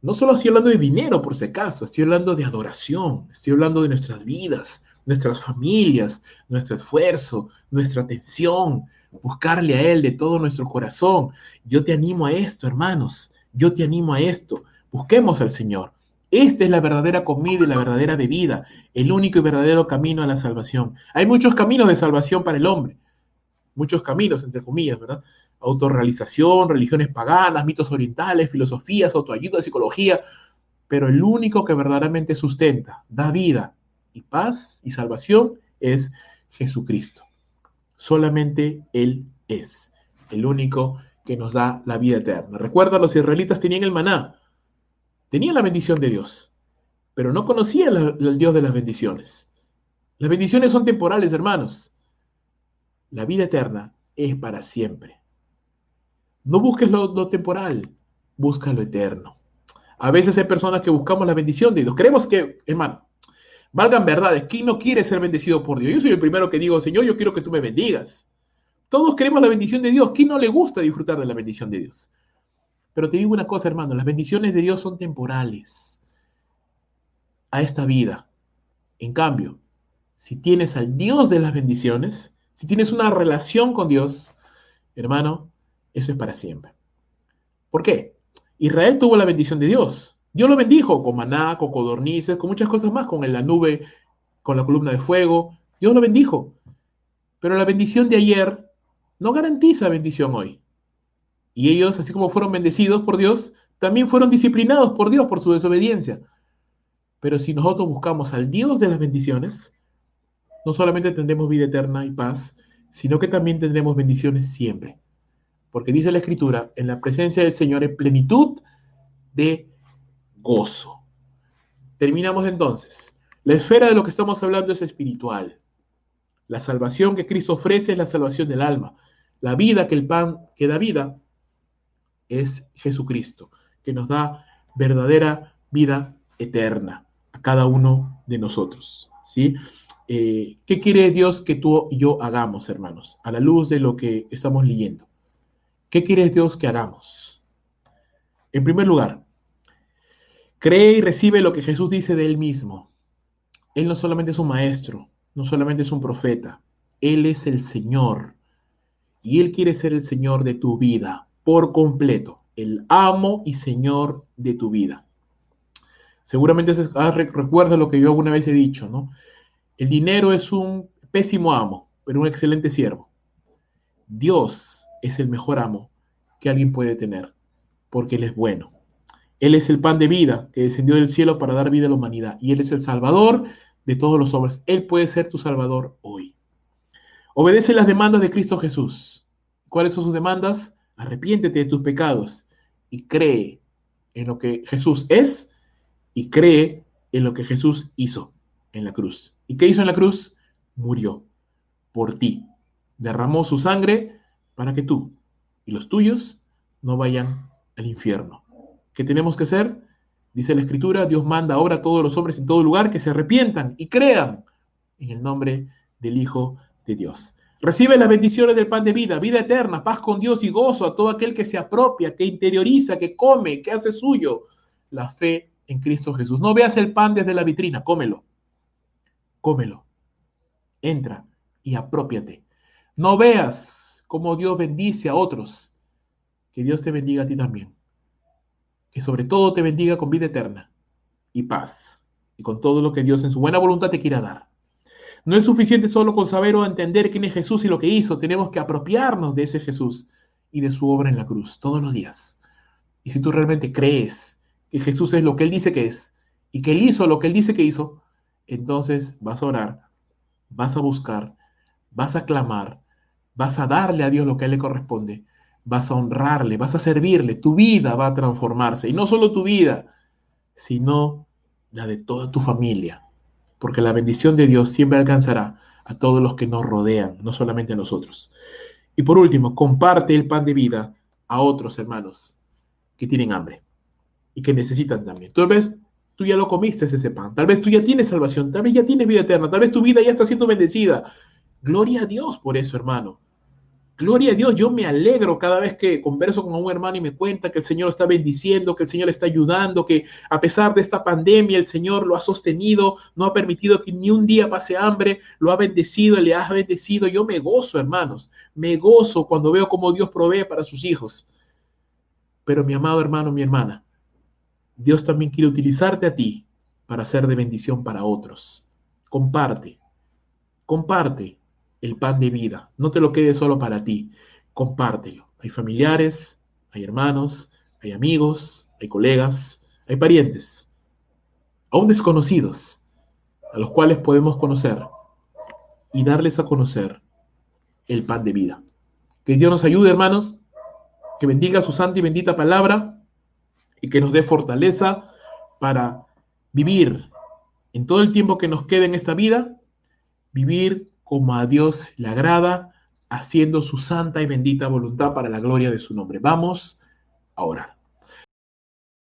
No solo estoy hablando de dinero, por si acaso, estoy hablando de adoración, estoy hablando de nuestras vidas, nuestras familias, nuestro esfuerzo, nuestra atención, buscarle a Él de todo nuestro corazón. Yo te animo a esto, hermanos, yo te animo a esto. Busquemos al Señor. Esta es la verdadera comida y la verdadera bebida, el único y verdadero camino a la salvación. Hay muchos caminos de salvación para el hombre. Muchos caminos, entre comillas, ¿verdad? Autorrealización, religiones paganas, mitos orientales, filosofías, autoayuda, psicología, pero el único que verdaderamente sustenta, da vida y paz y salvación es Jesucristo. Solamente Él es el único que nos da la vida eterna. Recuerda, los israelitas tenían el maná, tenían la bendición de Dios, pero no conocían el Dios de las bendiciones. Las bendiciones son temporales, hermanos. La vida eterna es para siempre. No busques lo temporal, busca lo eterno. A veces hay personas que buscamos la bendición de Dios. Creemos que, hermano, valgan verdades. ¿Quién no quiere ser bendecido por Dios? Yo soy el primero que digo, Señor, yo quiero que tú me bendigas. Todos queremos la bendición de Dios. ¿Quién no le gusta disfrutar de la bendición de Dios? Pero te digo una cosa, hermano, las bendiciones de Dios son temporales a esta vida. En cambio, si tienes al Dios de las bendiciones, si tienes una relación con Dios, hermano, eso es para siempre. ¿Por qué? Israel tuvo la bendición de Dios. Dios lo bendijo con maná, con codornices, con muchas cosas más, con la nube, con la columna de fuego. Dios lo bendijo. Pero la bendición de ayer no garantiza bendición hoy. Y ellos, así como fueron bendecidos por Dios, también fueron disciplinados por Dios por su desobediencia. Pero si nosotros buscamos al Dios de las bendiciones, no solamente tendremos vida eterna y paz, sino que también tendremos bendiciones siempre. Porque dice la Escritura, en la presencia del Señor hay plenitud de gozo. Terminamos entonces. La esfera de lo que estamos hablando es espiritual. La salvación que Cristo ofrece es la salvación del alma. La vida, que el pan que da vida, es Jesucristo, que nos da verdadera vida eterna a cada uno de nosotros. ¿Sí? ¿Qué quiere Dios que tú y yo hagamos, hermanos? A la luz de lo que estamos leyendo. ¿Qué quiere Dios que hagamos? En primer lugar, cree y recibe lo que Jesús dice de Él mismo. Él no solamente es un maestro, no solamente es un profeta. Él es el Señor y Él quiere ser el Señor de tu vida por completo, el amo y Señor de tu vida. Seguramente recuerda lo que yo alguna vez he dicho, ¿no? El dinero es un pésimo amo, pero un excelente siervo. Dios es el mejor amo que alguien puede tener, porque Él es bueno. Él es el pan de vida que descendió del cielo para dar vida a la humanidad. Y Él es el Salvador de todos los hombres. Él puede ser tu Salvador hoy. Obedece las demandas de Cristo Jesús. ¿Cuáles son sus demandas? Arrepiéntete de tus pecados y cree en lo que Jesús es y cree en lo que Jesús hizo en la cruz. ¿Y qué hizo en la cruz? Murió por ti. Derramó su sangre para que tú y los tuyos no vayan al infierno. ¿Qué tenemos que hacer? Dice la Escritura, Dios manda ahora a todos los hombres en todo lugar que se arrepientan y crean en el nombre del Hijo de Dios. Recibe las bendiciones del pan de vida, vida eterna, paz con Dios y gozo a todo aquel que se apropia, que interioriza, que come, que hace suyo la fe en Cristo Jesús. No veas el pan desde la vitrina, cómelo, cómelo, entra y apropiate. No veas cómo Dios bendice a otros, que Dios te bendiga a ti también. Que sobre todo te bendiga con vida eterna y paz, y con todo lo que Dios en su buena voluntad te quiera dar. No es suficiente solo con saber o entender quién es Jesús y lo que hizo, tenemos que apropiarnos de ese Jesús y de su obra en la cruz todos los días. Y si tú realmente crees que Jesús es lo que Él dice que es, y que Él hizo lo que Él dice que hizo, entonces vas a orar, vas a buscar, vas a clamar, vas a darle a Dios lo que a Él le corresponde, vas a honrarle, vas a servirle, tu vida va a transformarse, y no solo tu vida, sino la de toda tu familia, porque la bendición de Dios siempre alcanzará a todos los que nos rodean, no solamente a nosotros. Y por último, comparte el pan de vida a otros hermanos que tienen hambre y que necesitan también. Tal vez tú ya lo comiste ese pan, tal vez tú ya tienes salvación, tal vez ya tienes vida eterna, tal vez tu vida ya está siendo bendecida. Gloria a Dios por eso, hermano. Gloria a Dios, yo me alegro cada vez que converso con un hermano y me cuenta que el Señor está bendiciendo, que el Señor está ayudando, que a pesar de esta pandemia el Señor lo ha sostenido, no ha permitido que ni un día pase hambre, lo ha bendecido, le ha bendecido. Yo me gozo, hermanos, me gozo cuando veo cómo Dios provee para sus hijos. Pero mi amado hermano, mi hermana, Dios también quiere utilizarte a ti para ser de bendición para otros. Comparte, comparte el pan de vida. No te lo quedes solo para ti. Compártelo. Hay familiares, hay hermanos, hay amigos, hay colegas, hay parientes, aún desconocidos, a los cuales podemos conocer y darles a conocer el pan de vida. Que Dios nos ayude, hermanos, que bendiga su santa y bendita palabra y que nos dé fortaleza para vivir en todo el tiempo que nos quede en esta vida, vivir como a Dios le agrada, haciendo su santa y bendita voluntad para la gloria de su nombre. Vamos a orar.